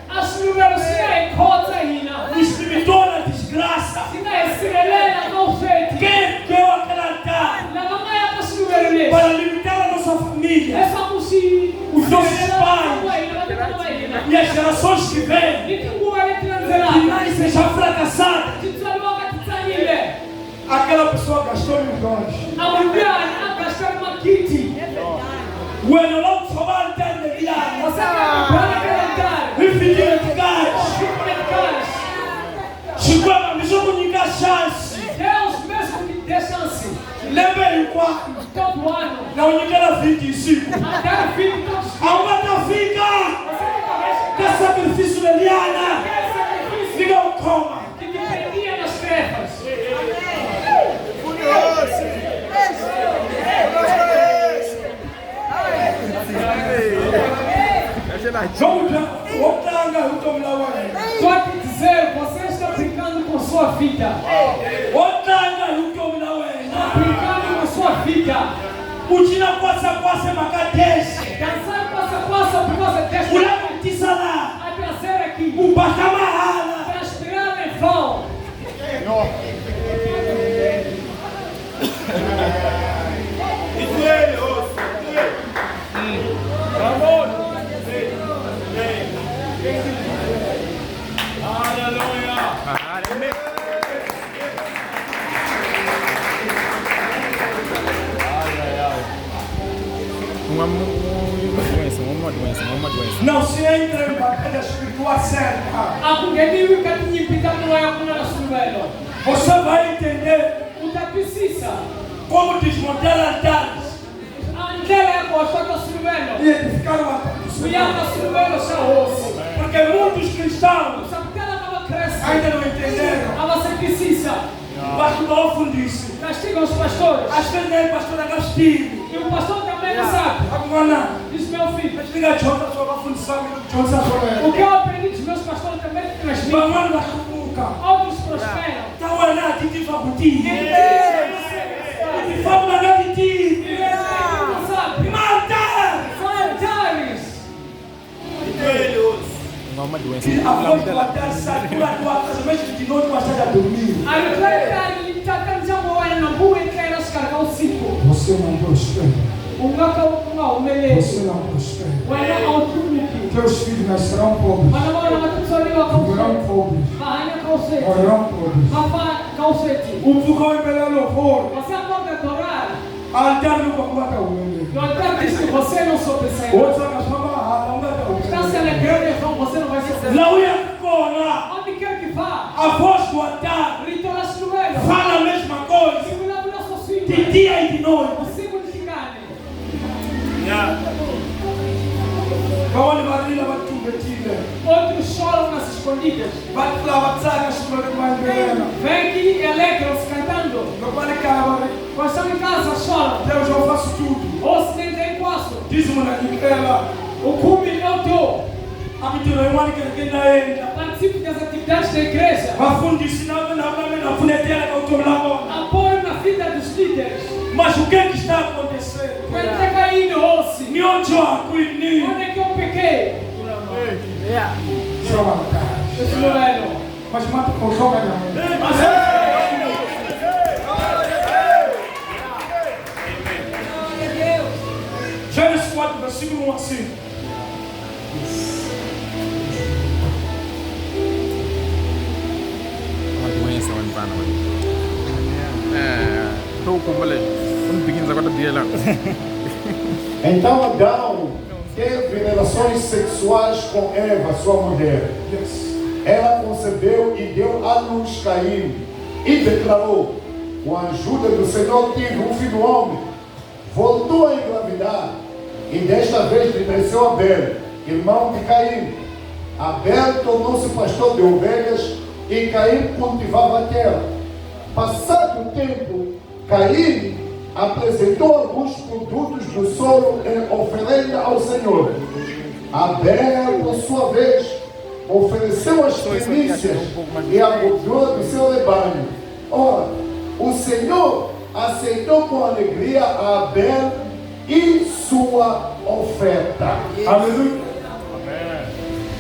Asuluelo sinai kota hina. Nos limitou na desgraça. Sinai sirelela kaufeti. Quem deu aquele altar Na mama ya kasuluelo nesse. para limitar a nossa família Essa musi. Os nossos pais. E as gerações que vêm, que mais seja fracassada, Aquela pessoa gastou milhões. A mulher gastou uma kit. When you don't survive that, Você vai acreditar. infinite gás. Cash. Chegou a missão única chance. Deus mesmo que dê chance. Lembra em quatro. Todo ano. Na única 25. Até o fim de todos. Aumenta fica. Que sacrifício de Eliana. Fica o coma. Que dependia das trevas. Vamos lá. Otanga utomlawane. Só que dizer, você está brincando com sua vida. Otanga utomlawane. Brincando com sua vida. Uchina kwasa makadesi. Dançar passa por causa desta. Unamatisa lá. A trazer aqui. Upata mahala. Transpirar em vão. Uma doença. Não se entra em batalha espiritual certa. Akungeliwi kati mpitano ya kuna nasuluelo. Você vai entender Utapisa. como desmontar altares Andela ya kuwashaka suluelo. e edificar uma Kuyaka suluelo sha hosi. Porque muitos cristãos Sabukala kama kresi. ainda não entenderam. Abasekisisa. Pastor Fundisse. Castiga os pastores. Às vezes é pastor Agostinho. E o pastor também não sabe. Agora, Diz meu filho. mas liga Jonathan só para fundição e Jonathan só O que eu aprendi dos meus pastores também transmitem. Vamos lá com Outros prosperam. Então é lá que te vai butir. E vamos lá que te. Não sabe. Mata! São altares. Uma doença. A voz do altar sai por a tua casa, mesmo de noite você já dormiu. Altar litaka jambo wana na mbuwe kaira sikarika usiku. Você não prospera. Ungaka umelele. Você não prospera. Wana autumiki. Teus filhos nascerão pobres. Wana wana matutsoliwa Morrerão kauseti. pobres. Bahanya kauseti. Morrerão pobres. Mafa kauseti. O fogão é melhor louvor. Você acorda a adorar. Altar não vai matar o homem. No altar diz que você não sopesa. Outros acabam a não Está se alegrando então você não vai sopesar. Não ia fora. Onde quer que vá. A voz do altar Ritola sinuelo. fala a mesma coisa. Simula mula sosinho. De dia e de noite. Usiku ni chikane. Vamos lá, Marina, vai tudo aqui. Outros choram nas escondidas. Vai lá, vai sair a chuva de mais grana. Vem aqui e alegram-se cantando. Não vai cá, Quando estão em casa, choram. Deus, eu faço tudo. Ou se nem tem quase. Diz-me naquela. O cume é o teu. A mentira é uma que ainda é. Participe das atividades da igreja. Vai fundo ensinar na funeteira que eu estou lá. Apoio na vida dos líderes. Mas o que é que está acontecendo? Quando está caindo, ouça. Me onde eu acuidi. Onde é que eu pequei? Joga. Esse não é não. Mas mata com joga não. Gênesis 4, versículo 1 assim. Uma doença, mano, para estou com um pequeno agora dia lá. Então Adão teve relações sexuais com Eva, sua mulher. Ela concebeu e deu à luz Caim e declarou: com a ajuda do Senhor tive um filho homem. Voltou a engravidar e desta vez lhe nasceu Abel, irmão de Caim. Abel tornou-se pastor de ovelhas e Caim cultivava a terra. Passado o tempo, Caim apresentou alguns produtos do solo em oferenda ao Senhor. Abel, por sua vez, ofereceu as primícias e a gordura do seu rebanho. Ora, o Senhor aceitou com alegria a Abel e sua oferta. Aleluia.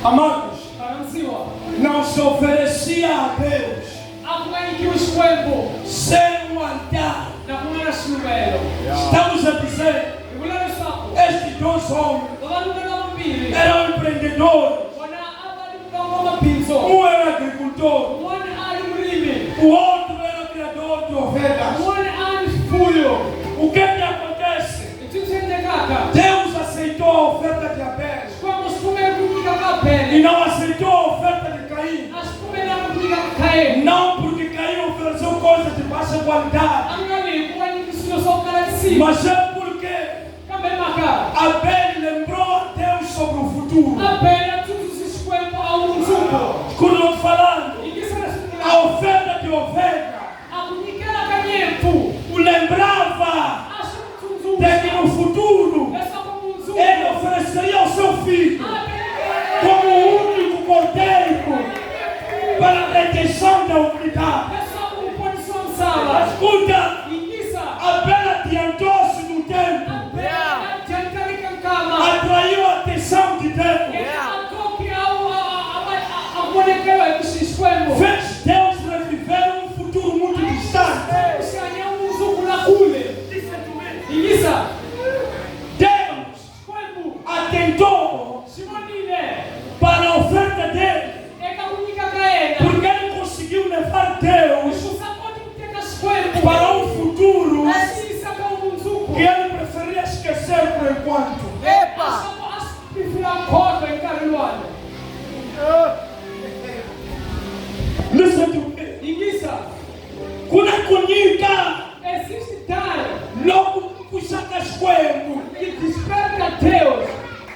Amados, Aranziwa. não se oferecia a Deus Akumanyikiwa ishikwembo. sem um altar. Na kumana sinuelo. Estamos a dizer, Ibulani sako. estes dois homens Abantu b'abambiri. eram empreendedores. Wana abali mugabo mapinzo. Um era agricultor, Wana ali mulimi. o outro era criador de ovelhas. ovelhas. one anfulho. O que acontece? Deus aceitou a oferta de Abel e não aceitou a oferta de Caim. Não porque Caim ofereceu coisas de baixa qualidade, mas é porque Abel lembrou a Deus sobre o futuro. Quando eu estou falando, a oferta de ovelha o lembrava de que no futuro ele ofereceria o seu filho como o único cordeiro para a redenção da humanidade. Escuta, Abel adiantou-se no tempo, atraiu a atenção de Deus, fez Deus reviver um futuro muito distante. Deus atentou para a oferta dele, porque ele conseguiu levar Deus para um futuro que ele preferia esquecer por enquanto. Listen to me. Kuna kunyika logo puxaca esquemo.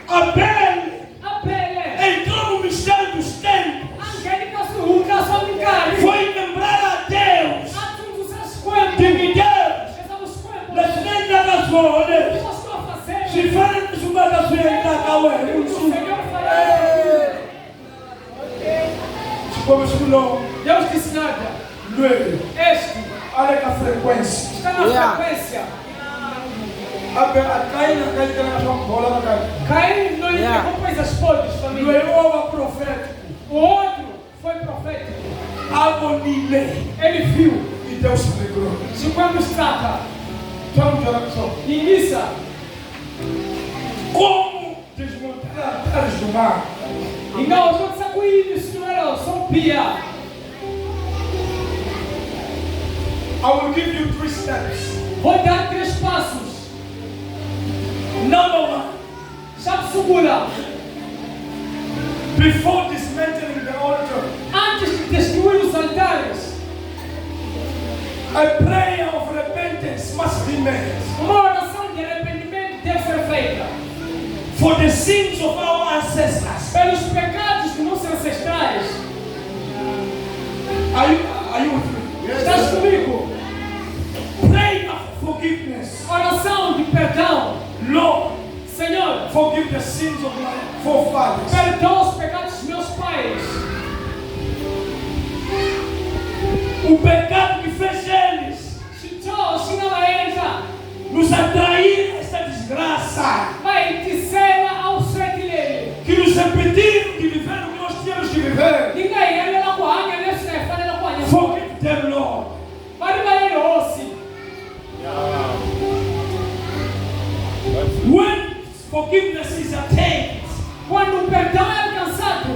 Abel entrou no mistério dos tempos. Foi lembrar a Deus de que Deus nas lendas das flores se faz uma das vendas da ué. Vamos pular. Deus disse nada. Este Olha a frequência. está na frequência. Caim não interrompeu as folhas, família. O outro foi profético. Ele viu. E Deus se alegrou. Se quando trata, Inicia. Como desmontar altares do mar? Ingawa zote za kuishi sunalo são pia. I will give you 3 steps. Vou dar 3 passos. Number 1. Já segura. Before dismantling the altar, Antes de destruir os altares, a prayer of repentance must be made uma oração de arrependimento deve ser feita for the sins of our ancestors. pelos pecados dos nossos ancestrais. Are you with me? Estás comigo? Pray for forgiveness. Oração de perdão. Lord, Senhor, forgive the sins of my forefathers. perdoa os pecados dos meus pais. O pecado que fez eles nos atrair a esta desgraça, que nos impediram de viver o que nós tínhamos que viver. Forgive them, Lord. When forgiveness is attained, Quando o perdão é alcançado,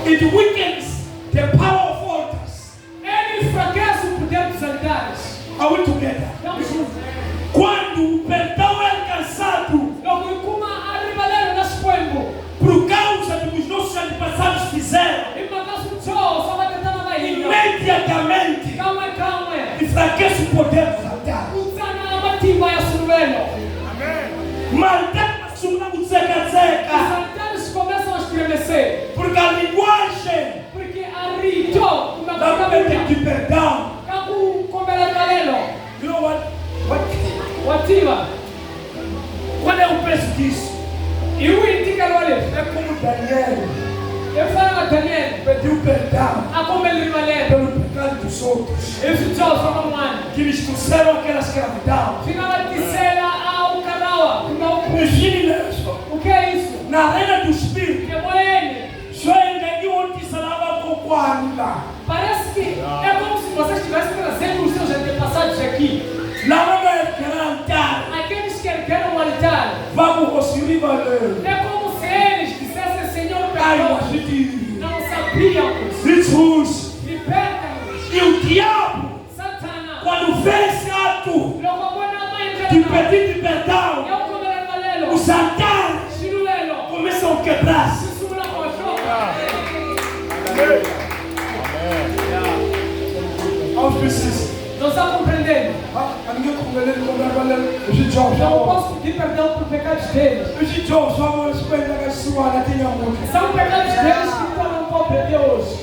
it weakens the power of altars. ele enfraquece o poder dos altares. Are we together? Estamos juntos. Quando o perdão é alcançado, por causa do que os nossos antepassados fizeram, imediatamente enfraquece o poder dos altares. Mantém a sua zeca-zeca, porque a linguagem da mente de perdão. You know what? Qual é o preço disso? É como Daniel pediu perdão pelo pecado dos outros, que eles trouxeram aquela escravidão. Imagine isso. O que é isso? Na arena do espírito, Que é ele? só entendi onde salava com quando. Parece que é como se você estivesse trazendo os seus antepassados aqui. Lá não é garantar. Aqueles que ergueram o altar. Vamos conseguir valer. É como se eles dissessem: Senhor, Ai, perdoa. mas Não sabíamos. Jesus, Liberta-nos. pedido de perdão, os altares começam a quebrar-se. Aos precisam. Não está compreendendo? Não posso pedir perdão por pecados deles. São pecados deles que eu não posso perder hoje.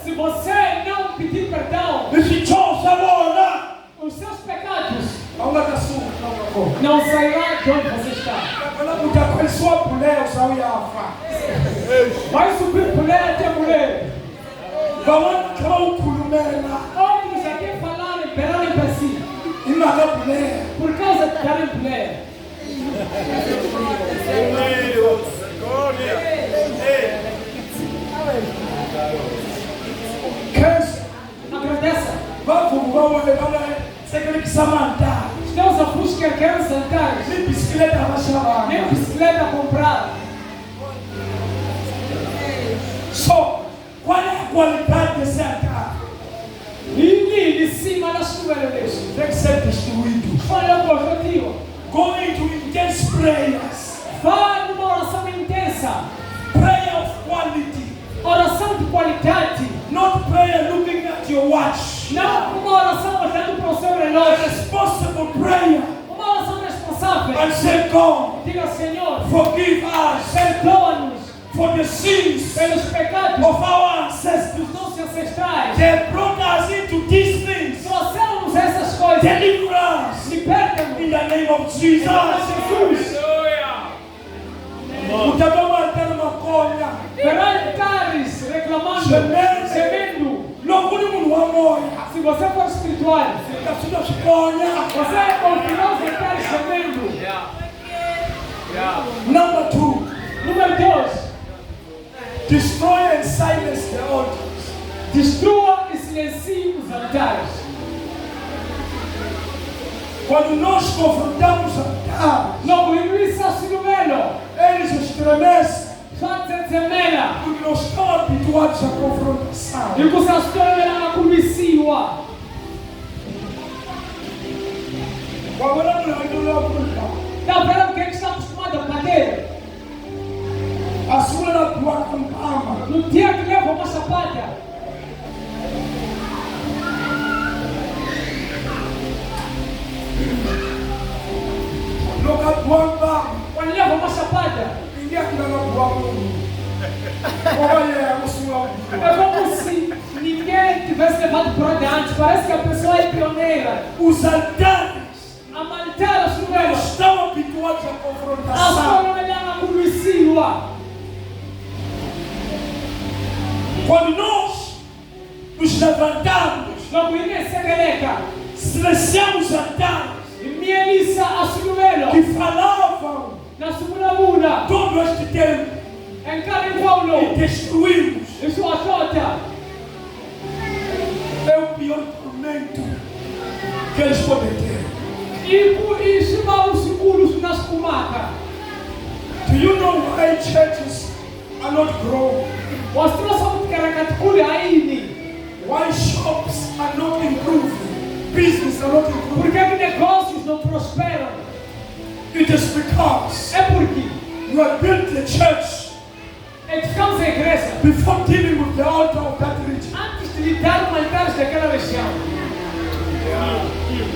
Se você não pedir perdão, os seus pecados não sairá de onde você está. Vai subir mulher até mulher. Outros aqui falaram perante para si. Por causa de dar mulher. Agradeça. Estamos a buscar aqueles altares. Nem bicicleta comprar. Qual é a qualidade desse altar? De cima da sua igreja. Tem que ser destruído. Qual é o objetivo? Go into intense prayers. Vá numa oração intensa. Prayer of quality. Oração de qualidade. Not prayer looking at your watch. Não uma oração olhando para o seu relógio. Responsible prayer. Uma oração responsável. And say, God, diga, Senhor, forgive us. Perdoa-nos for the sins pelos pecados of our ancestors. dos nossos ancestrais. They brought us into these things. Trouxemos essas coisas. Deliver us. Liberta-nos. In the name of Jesus. Jesus. Perante reclamando, gemendo. Se você for espiritual, você continuar os altares gemendo. Number 2. Número 2. Destroy and silence the altars. Destrua e silencie os altares. Quando nós confrontamos altares, não isso eles estremecem. Porque nós estamos habituados à confrontação. Está vendo o que está acostumado a bater? A sua na tua campama. No dia que leva uma chapada. Quando leva uma chapada. É como se ninguém tivesse levado por onde antes. Parece que a pessoa é pioneira. Os altares estão habituados à confrontação. Quando nós nos levantamos, silenciamos os altares que falavam todo este tempo e destruímos. É o pior tormento que eles podem ter. Do you know why churches are not growing? Why shops are not improving? Business are not improving? Por que negócios não prosperam? It is because you have built the church edificamos a igreja before dealing with the altar of that region. Antes de lidar com altares daquela região.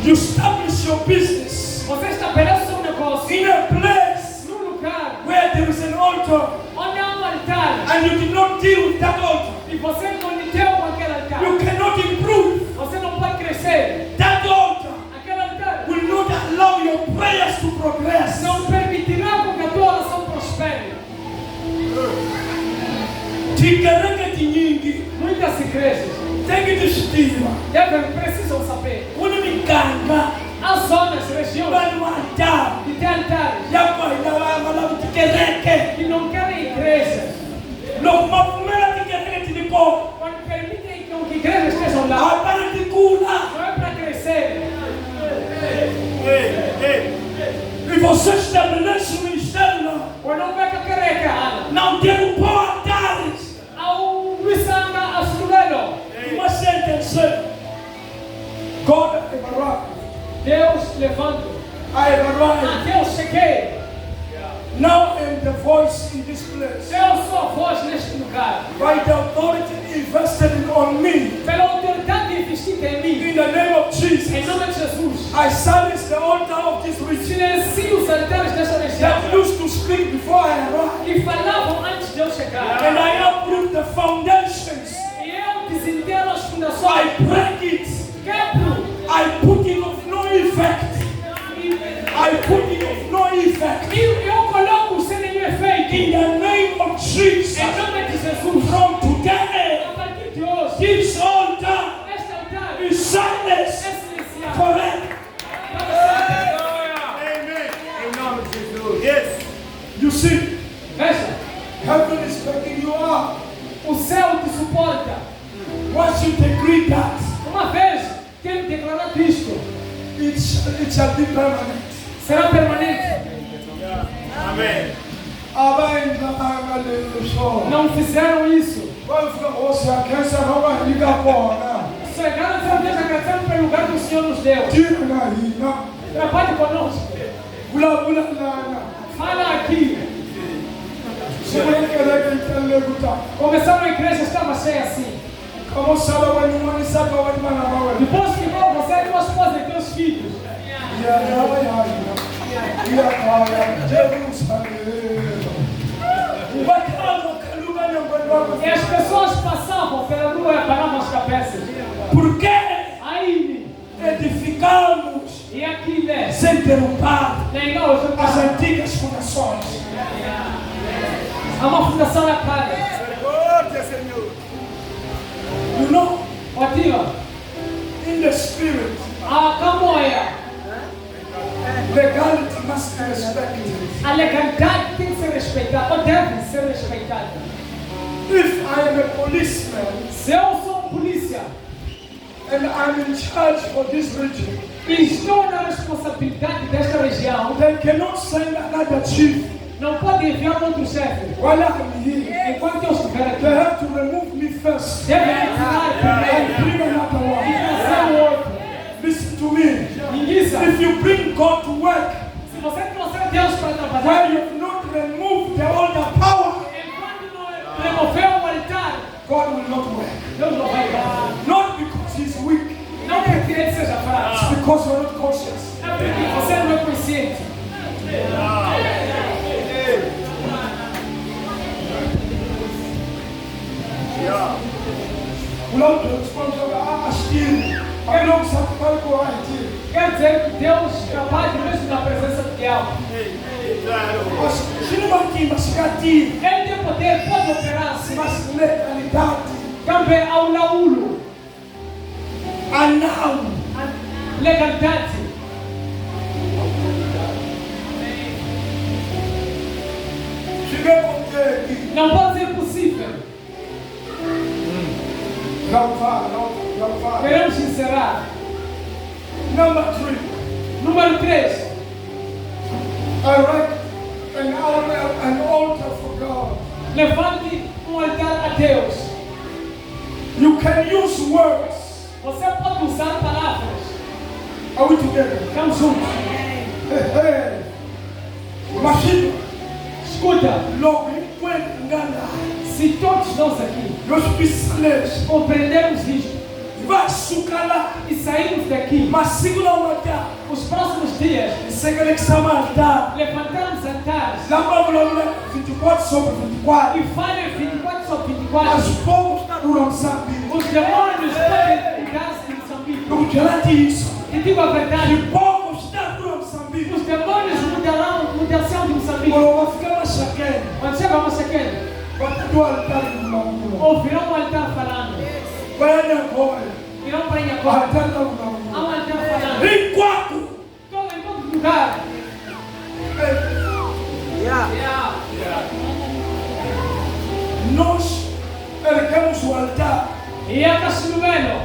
You establish your business. Você estabelece seu negócio in a place num lugar where there is an altar. Onde há altar. And you did not deal with that altar. E você não lidou com aquele altar. You cannot improve. Você não pode crescer. That altar aquele altar will not allow your prayers to progress. Não permitirá que a tua oração prospere. Muitas igrejas precisam saber. As zonas, regiões e tem altares que não querem igrejas. Quando permitem que igrejas estejam lá, não é para crescer. E você estabelece o ministério lá. Quando não vai querer não derrubou altares. Ao Luisanga Assurelo. Uma sentença. Deus levanta. Deus cheguei. Now I am the voice in this place. Eu sou a voz neste lugar. By the authority invested on me. Pela autoridade investida em mim. In the name of Jesus. Em nome de Jesus. I silence the altar of this region. Silencio os altares desta região. That used to speak before I arrived. Que falavam antes de eu chegar. And I uproot the foundations. E eu desenterro as fundações. I break it. Quebro. I put it of no effect. I put it of no effect. Eu coloco sem nenhum efeito. In the name of Jesus. Em nome de Jesus. From today, A partir de hoje, this altar este altar is silenced é silenciado. forever. Amen. Em nome de Jesus. Yes. You see, Veja, heaven is backing you up. o céu te suporta. Once you decree that, Uma vez que ele declarar isto, it shall be permanent. será permanente. Amém. Não fizeram isso. Chegaram a Deus agradecendo pelo lugar que o Senhor nos deu. Trabalhe conosco. Fala aqui. Começaram a igreja, estava cheia assim. Depois ficou você e tua esposa e teus filhos. E as pessoas passavam pela rua e apagavam as cabeças. Porque Aí, edificamos e aqui, né? sem derrubar Legal, eu sou as antigas fundações. há uma fundação na cara. You know, Aqui, ó. in the spirit, A camoia. legality must be respected. A legalidade tem que ser respeitada, ou deve ser respeitada. If I am a policeman Se eu sou polícia and I'm in charge for this region, e estou na responsabilidade desta região, they cannot send another chief não pode enviar outro chefe. while I'm here. Enquanto eu estiver aqui, They have to remove me first deve retirar and primeiro bring another e one. trazer o outro. Listen to me. Ninguém If you bring God to work Se você trouxer Deus para trabalhar, where you have not removed the older power, enquanto não remover o altar, God will not work. Deus não vai dar. Not because He's weak, Não porque ele seja fraco, it's because you're not conscious. é porque você não é consciente. Without the responsibility, still, I know something go right here. Quer dizer que Deus trabalha mesmo na presença fiel. Mas se não aqui, mas ficar aqui, Ele tem poder, pode operar assim, mas legalidade, também ao laulo, a não, a legalidade. cheguei com você aqui, Não pode ser possível. não fala. Queremos encerrar. Number 3, Número 3. erect an altar for God. Levante um altar a Deus. You can use words. Você pode usar palavras. Are we together? Estamos juntos. Hey. Imagina, Escuta, logo enquanto engana, se todos nós aqui nós precisamos, compreendermos isto vai sucalar, e sairmos daqui, mas segura o altar, os próximos dias, segura que chama altar. levantarmos altares Lá vamos 24 sobre 24. e falem 24 sobre 24. Os povos estão no Moçambique. Os demônios podem ligar-se em Moçambique. Eu te isso. E digo a verdade, Os povos estão no Moçambique. os demônios mudarão de Moçambique. Quando vai ficar mais chaqueiro, Quando chega a Moçambique, vai ter o altar no Moçambique. ouvirão o altar falando. Vai agora. Irão para aí O agora. altar no Há Moçambique. um altar falando. Enquanto Em todo lugar. nós erguemos o altar, E a Casilumeno,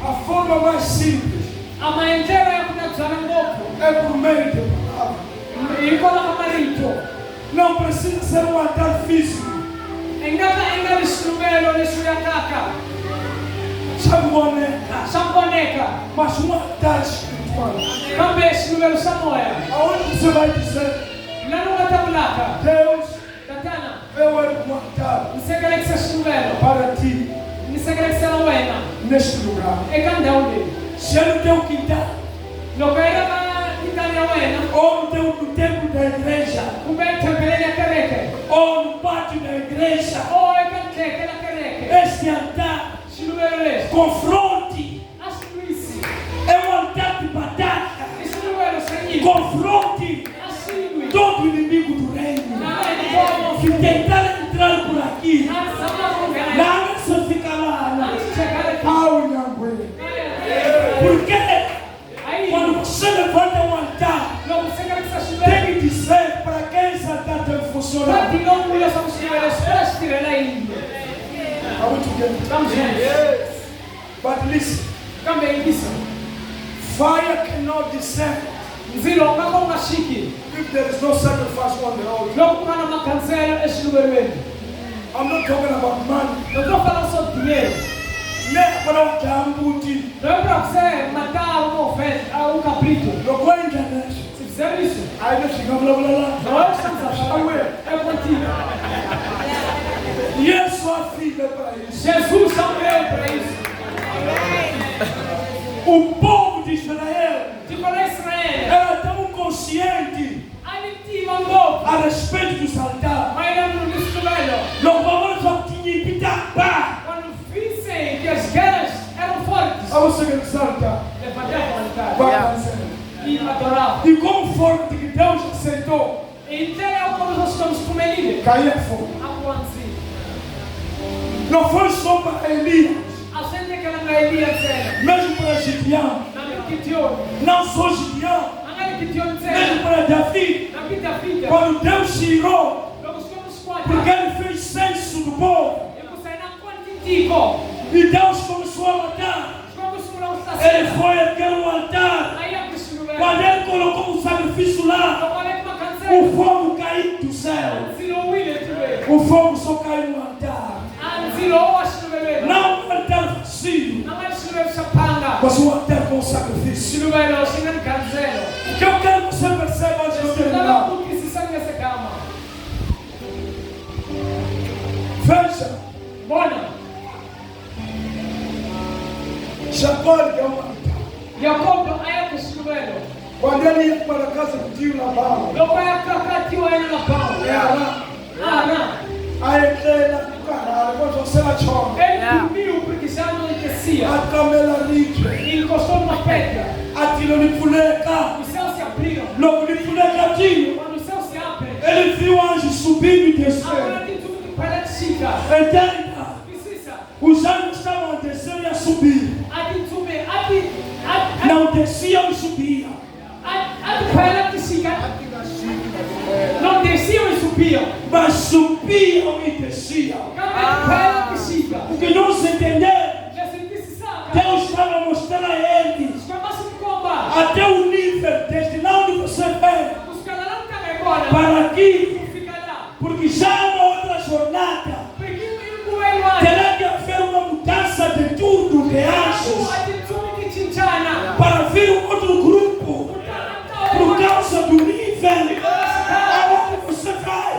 a forma mais simples a maendeleo ya kutazana ngoko. é por meio de palavra. Iko na kamarito. Não precisa ser um altar físico. Engaka instrumental ni suyataka. Chamboneca. Mas um altar espiritual. Cambeche número Samuel. Aonde você vai dizer, Lá no Matabulaca. Deus, Tatana. eu era um altar Nisegele que se número. para ti Nisegele que se não é. neste lugar. E candeonde. Se é no teu quintal, Lo que era para Italia Wena. ou no templo da igreja, Kumbe tempelele ya kereke. ou no pátio da igreja, O e kanteke la kereke. este altar Sinumero confronte. Asluisi. É um altar de batalha. Sinumero sanyi. Confronte Asinui. todo inimigo do reino Nada de como. que tentar entrar por aqui. Nada sama com Nada só fica lá. Ao Nhangwe. Porque quando você levanta um altar, tem que dizer para quem esse altar tem que funcionar. But listen, fire cannot descend if there is no sacrifice on the altar. I'm not talking about money. Nem para o cambuti. Não vou internet. Aí nós chegamos lá. E é sua filha para isso. Jesus chamou para isso. O povo de Israel Tipo na Israel. era tão consciente Ali tinha um povo. a respeito dos altares. Mas era no instrumento. Não vamos só tinha que tapar. Quando vissem que as guerras eram fortes. Vamos seguir o altar. Levantavam o altar. Vai fazer. E adoravam. E como forma de que Deus aceitou, Então é como nós estamos com ele. caía fogo. Aguanzi. Não foi só para Elias, Acende aquela gaelia cena. mesmo para Gideão. Na minha kitione. Não só Gideão, Angali kitione mesmo cena. para Davi. Na pita fita. Quando Deus tirou, Nós estamos quatro. porque ele fez censo do povo. Eu vou sair na quantitico. E Deus começou a matar. Vamos por um Ele sacerdote. foi aquele altar. Aí a Cristo Quando ele colocou o sacrifício lá, olha uma canção. o fogo caiu do céu. Anzilo William tiver. O fogo só caiu no altar. Anzilo acho que vai. Não um altar vazio, Não mais se deve chapanga. mas um altar com sacrifício. Se não vai não, se não canzelo. O que eu quero que você perceba antes de eu Não terminar. porque se sangue essa cama. Veja, Bona. Jacó é um altar. Jacob aya kushukuru. Quando ele ia para a casa do tio Labão, Loko ya kakati wa ina pao. é Arã. Ana. Aí ele lá no caralho, quando você lá chora, Ele dormiu porque já não entecia. a camela rica, E encostou numa pedra. aquilo lhe puleca, Os céus se abriram. logo lhe pulecatinho. Quando os céus se abrem, Ele viu o anjo subindo e agora descendo. tem tudo que paratica. Entenda, Precisa. os anjos estavam a descer e a subir. Atitume. Não desciam e subiam. Paratica. Não desciam e subiam. Mas subiam e desciam. Paratica. O que nós entendemos, Já se precisa. Deus estava a mostrar a eles Chama-se de comba. até o nível, desde lá onde você vem, Os caras não estão agora. para aqui, Fica lá. porque já é uma outra jornada. Porque o meu lá. Terá que haver uma mudança de tudo, de anjos, Atitume que tinchana. para vir um outro grupo, por causa do nível aonde você vai.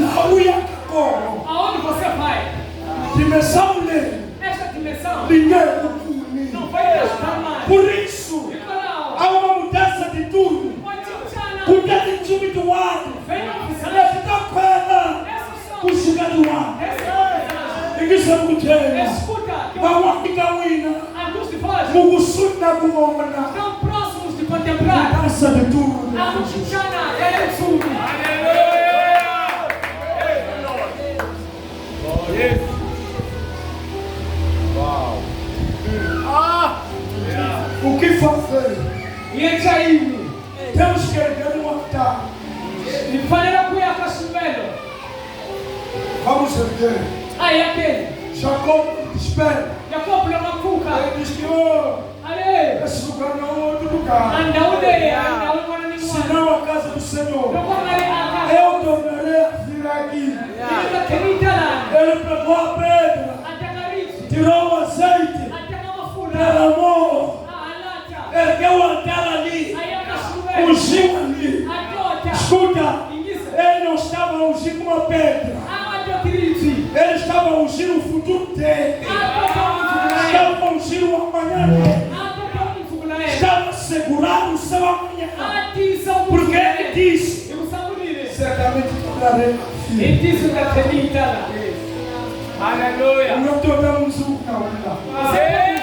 Não ia como. Aonde você vai? Dimensão dele, Esta dimensão ninguém não não vai gastar mais. Por isso, Nicolau, há uma mudança de tudo. pode tinchana. Porque tem time do ano. Vem na Ele oficina. está com ela. Essa O só. chegar do ano. Essa é Ninguém sabe o que é. escuta. Que Vamos ficar wina. alguns de vós Mugusu na guomana. estão próximos de contemplar Mudança de tudo. a tinchana. É o O que fazer? E ele saiu. Temos que erguer um altar. E Vamos ver. Aí aquele. Jacob espera. Jacob na mafuka. Ele diz que, oh, Ale. esse lugar não é outro lugar. Anda onde Senão a casa do Senhor. Não vou ali a casa. Eu tornarei a vir aqui. Ele pegou a pedra. Tirou o azeite. Derramou. Ergueu o altar ali. Ungiu ali. Escuta. Ele não estava ungindo uma pedra. Ele estava ungindo o futuro dele. Estava ungindo o amanhã dele. Estava segurando o seu amanhã. Porque ele disse: certamente tornarei a vir. Aleluia. Não tornamos um não. Aleluia.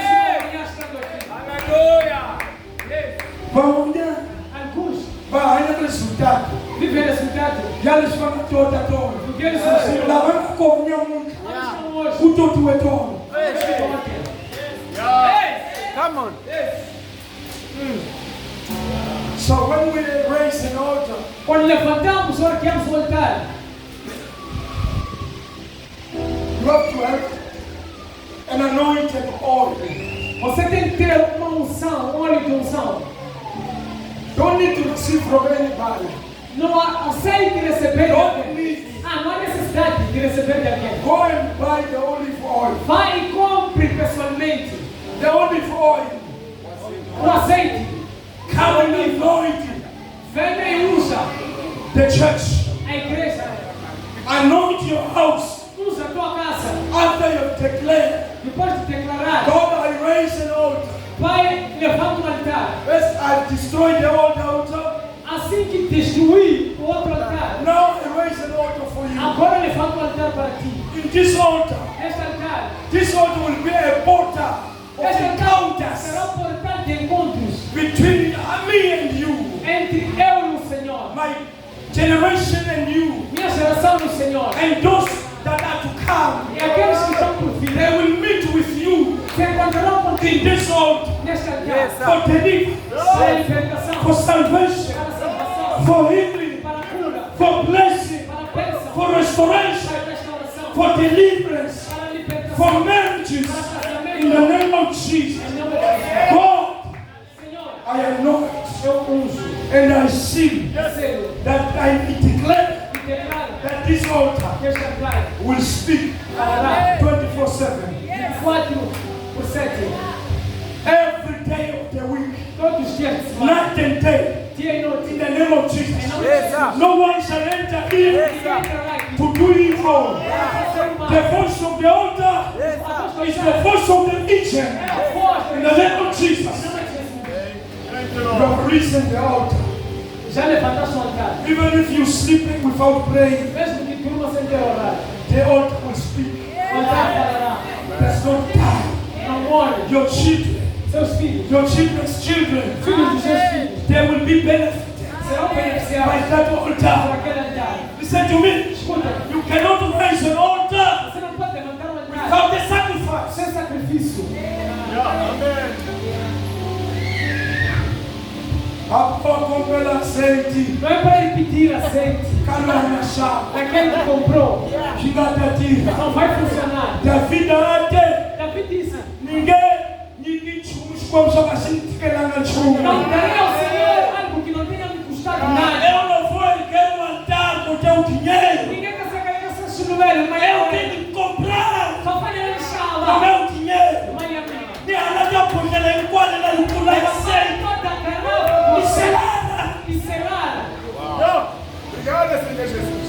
Vamos olhar. Vai ainda resultado. Viver resultado. Já eles vão toda toda. Porque eles são Lá vai a comunhão muito. O todo é todo. Come on. So when we raise an altar, quando levantamos, orquemos o altar. you have to have an anointed oil. Você tem que ter uma unção, óleo de unção. Don't need to receive from anybody. Não aceite receber de Don't alguém. need. Não há necessidade de receber de alguém. Go and buy the olive oil. Vai e compre pessoalmente The olive oil. o azeite. Come and anoint it. Venha e usa The church. a igreja. Anoint your house. Usa a tua casa. After you have declared, Depois de declarar, God, I raise an altar. vai levanta um altar. As I destroyed the old altar, Assim que destruir o outro altar, now I raise an altar for you. agora levanta um altar para ti. In this altar, Este altar, this altar will be a portal of este altar encounters será um portal de encontros between me and you, entre eu e o Senhor, my generation and you, minha geração e o Senhor, and those that are to come. e aqueles que estão por vir. They will meet with you Se encontrarão in contigo this altar neste altar for deliverance, para a libertação, for salvation, para a salvação, for healing, para a cura, for blessing, para a bênção, for restoration, para a restauração, for deliverance, para a libertação, for marriages. para casamento. In the name of Jesus, Em nome de Jesus. God, Senhor, I anoint eu uso, and I see recebo that I declare e declaro that this altar que este altar will speak falará 24/7, 24/7, every day of the week, todos os dias de semana, night and day, dia e noite. in the name of Jesus. Yes, sir. No one shall enter in Ninguém entrará aqui to do evil. para fazer o mal. The voice of the altar is the voice of the agent. In the name of Jesus, you have risen the altar. Já levantaste o altar. Even if you're sleeping without praying, Mesmo que durma sem ter orado, the altar will speak. o altar falará. There's no time. Não morre. Your children, Seus filhos, your children's children, filhos dos seus filhos, they will be benefited serão by beneficiados that por altar. aquele altar. Listen to me. Escuta, You cannot raise an altar você não pode levantar um altar without the sacrifice. sem sacrifício. Compra azeite, Não é para ele pedir azeite calma chave, daquele que comprou. gigantesca. Não vai funcionar. David até Davi disse: ninguém como só assim que lá na não chuva. darei ao Senhor algo que não tenha me custado nada. Eu não vou erguer um altar com teu dinheiro. Ninguém quer saber dessa chuveira, mas Eu tenho que comprar só falha ele com chala. meu dinheiro. Mas é minha. Nem a minha poeira em qual ela não pula azeite. Toda a garrafa Selada. e selada. Obrigado, Senhor Jesus.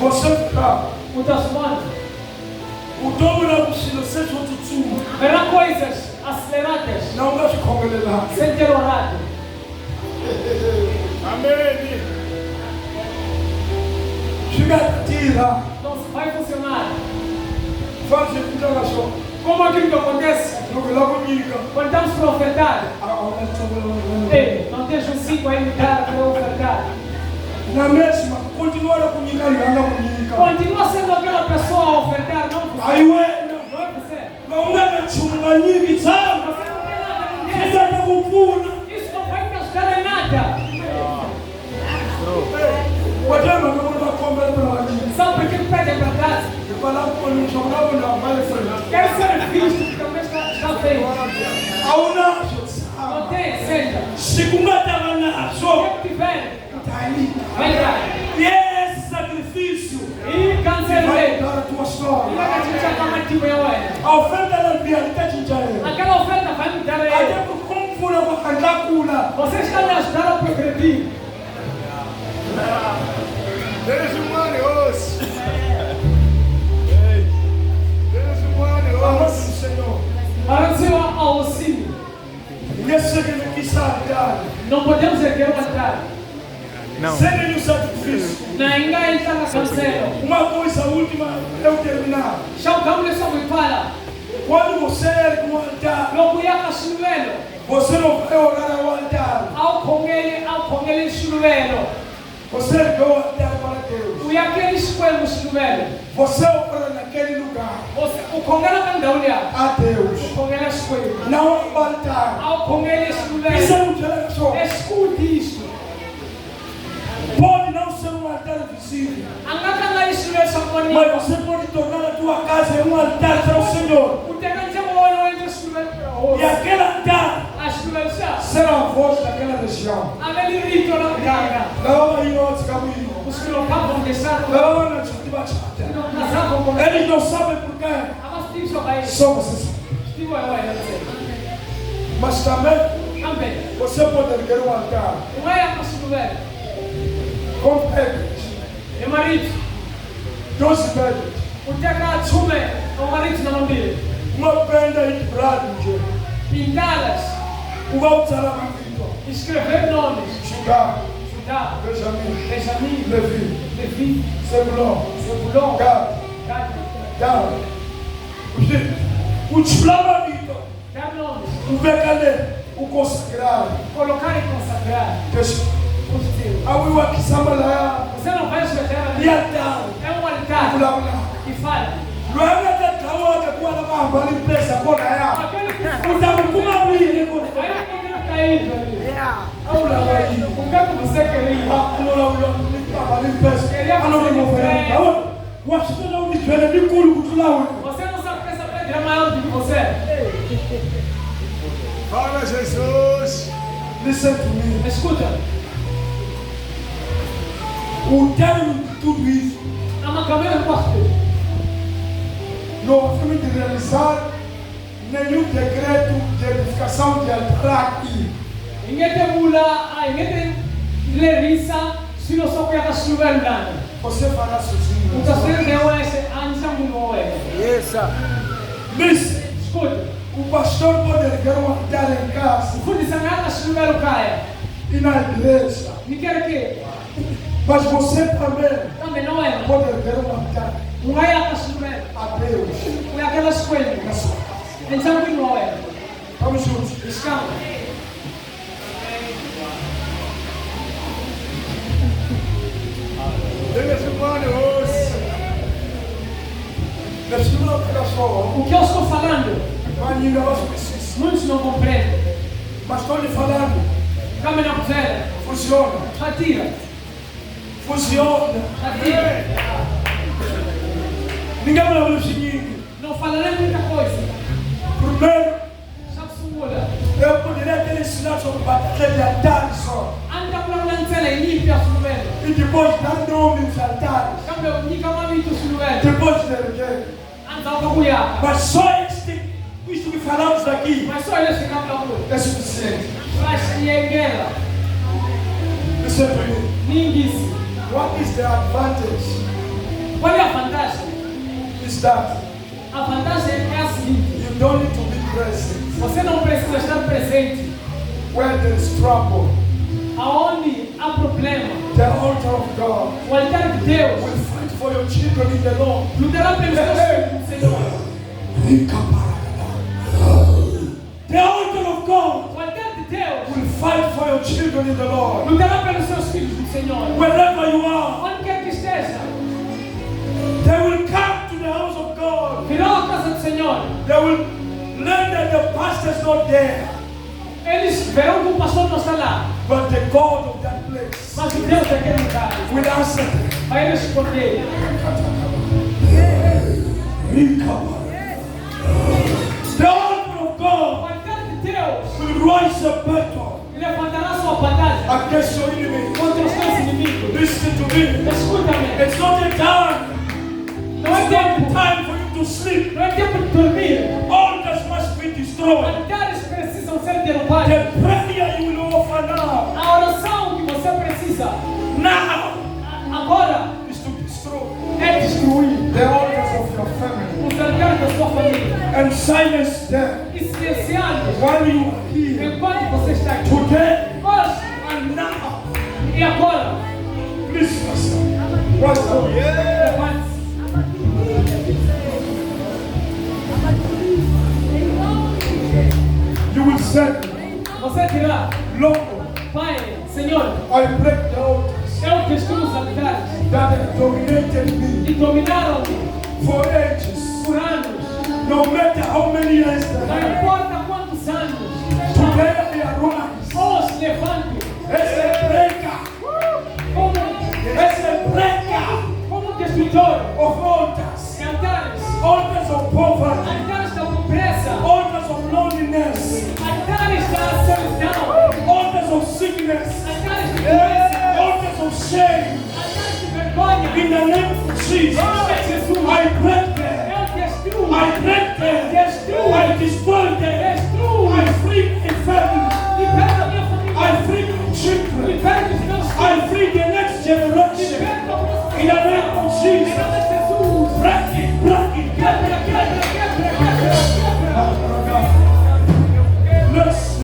Você fica. O das mãos. O dobro precisa ser tudo. Verá coisas aceleradas Não gosto de como ele lá. sem ter orado. Amém. Chega a tira. Não vai funcionar. Faz de tudo na sua. Como aquilo que acontece Logo diga. quando estamos para ofertar. Ei, não deixa um 5 aí no cara para ofertar. Na mesma, continua a comunicar e anda a comunicar. Continua sendo aquela pessoa a ofertar, não você. Aí ué, Não é você. não é que chunga nyingi sana. Você não tem nada com Deus. Sasa kukuvuna. Isso não vai te ajudar em nada. Wajama kama unakomba na wajinga. Sabe por que pede para trás? Quer ser visto, porque também está feio. Não tem, senta. Se combatava na O que tiver, vai dar. e esse sacrifício E cancelei. vai dar a tua história. E vai te chamar de meu é. A oferta da realidade é Aquela oferta vai me dar até aí. por como for a andar Você está me ajudando a progredir. Deus humanos! Deus humanos! Senhor. Para o Senhor ao auxílio. E esse que está Não podemos erguer o altar. Não. segue o sacrifício. Na inga está na cancela. Uma coisa última, eu terminar. Shaukamle sobre para. Quando você ergue um altar, Lokuyaka shulwelo. você não vai orar ao altar. Au kongele shulwelo. Você ergueu o altar para Deus. Uyakeli shkwemu shulwelo. Você ora naquele lugar Ukongela kandaulia. a Deus. Ukongela shkwemu. Não ao altar. Au kongele Isso shulwelo. não tem só. Escute isto. Pode não ser um altar visível, Angaka ngai shulwelo shakoni. mas você pode tornar a tua casa um altar para o Senhor. Utenganje moyo wende shulwelo. E aquele altar A shulwelo sha. será a voz daquela região. Ameli rito na mganga. Não aí nós caminho. Uskilo kapo ndeshato. Não na chuva chata. Nazako kome. Eles não sabem por quê. Abasti shokai. Só você sabe. Stivo ya waya nse. Mas também Ambe. você pode erguer um altar Umaya kashulwelo. com pedras, Emariti. 12 pedras, Uteka chume. Emariti na mambili. uma prenda equilibrada, Pintadas. uma outra vida, Escrever nomes. Judá, Judá. Benjamim, Benjamim. Levi, Levi. Zebulon, Zebulon. Gad, Gad. Dan. O diploma vida, Dar nomes. o becalé, o consagrado, Colocar e consagrar. Os teus. a wiwa kisambala, Você não vai escrever e altar, é um altar. kulabula. E fala. Luanga tatawa kwa na mambo alimpesa kona ya. Aquele que Utakuma mwili kona. vai poder cair ali. Au la wai. O que é que você queria? Akula ula nipa alimpesa. Ano ni mofera. Awo. Washita uni twele ni kulu kutulawe. Você não sabe que essa pedra é maior do que você. Fala, Jesus! Listen to me. Escuta. O término de tudo isso A macamera quarto. não foi de realizar nenhum decreto de edificação de altar aqui. Ingete mula, ingete lerisa, sino só que a chuva andando. Você fará sozinho. O que você deu é esse anja muito Listen. Escuta. O pastor pode erguer um altar em casa O fundo de sangue a chuva não cai. e na igreja. Me quer que Mas você também também não é. pode erguer um altar Não é a chuva. a Deus. É aquelas coisas. Então que não é. Vamos juntos. Escama. Deus humanos! Deixa eu pegar só. O que eu estou falando, Mas ainda nós precisamos. muitos não compreendem. Mas estou lhe falando. Câmera na puseira. Funciona. Atira. Funciona. Atira. Ninguém vai falar o seguinte. Não falarei muita coisa. Primeiro, Sabe sumula. eu poderia ter ensinado sobre batalha de altares só. Anda para uma antena e limpa a sumela. E depois dar nome aos altares. Câmera, nica mamito sumela. Depois de erguer. Anda para cuiar. Mas só isto que falamos aqui Mas só eles ficam para rua. é suficiente. Mas e é guerra. Listen to me. Ninguém. What is the advantage? Qual é a vantagem? Is that A vantagem é a seguinte. you don't need to be present Você não precisa estar presente. where there is trouble. Aonde há problema. The altar of God O altar de Deus will fight for your children in the Lord. lutará pelos seus filhos, Senhor. The altar of God O altar de Deus will fight for your children in the Lord. lutará pelos seus filhos do Senhor. Wherever you are, Onde quer que esteja, they will come to the house of God. virão à casa do Senhor. They will learn that the pastor is not there, Eles verão que o pastor não está lá. but the God of that place Mas o Deus daquele lugar will answer them. vai responder. The altar of O God altar de Deus will rise a battle levantará sua batalha against your enemy. contra os seus inimigos. Listen to me. Escuta-me. It's not a time. Não é It's not a tempo. time for you to sleep. Não é tempo de dormir. Altars must be destroyed. Altares precisam ser derrubados. The prayer you will offer now, A oração que você precisa now, agora is to destroy é destruir the altars of your family os altares da sua família and silence them e silenciá-los while you are here enquanto você está aqui. today Hoje and now. e agora. Please, Pastor. Rise up. Levante-se. You will say, Você dirá, Lord, Pai, Senhor, I break the altars eu destruo os altares that have dominated me que dominaram-me for ages. por anos. No matter how many years they Não have. importa quantos anos. Today I arise Hoje levanto as a breaker, como destruidor of altars, de altares. altars of poverty, Altares da pobreza. altars of loneliness, Altares da solidão. altars of sickness, Altares de doença. altars of shame. Altares de vergonha. In the name of Jesus,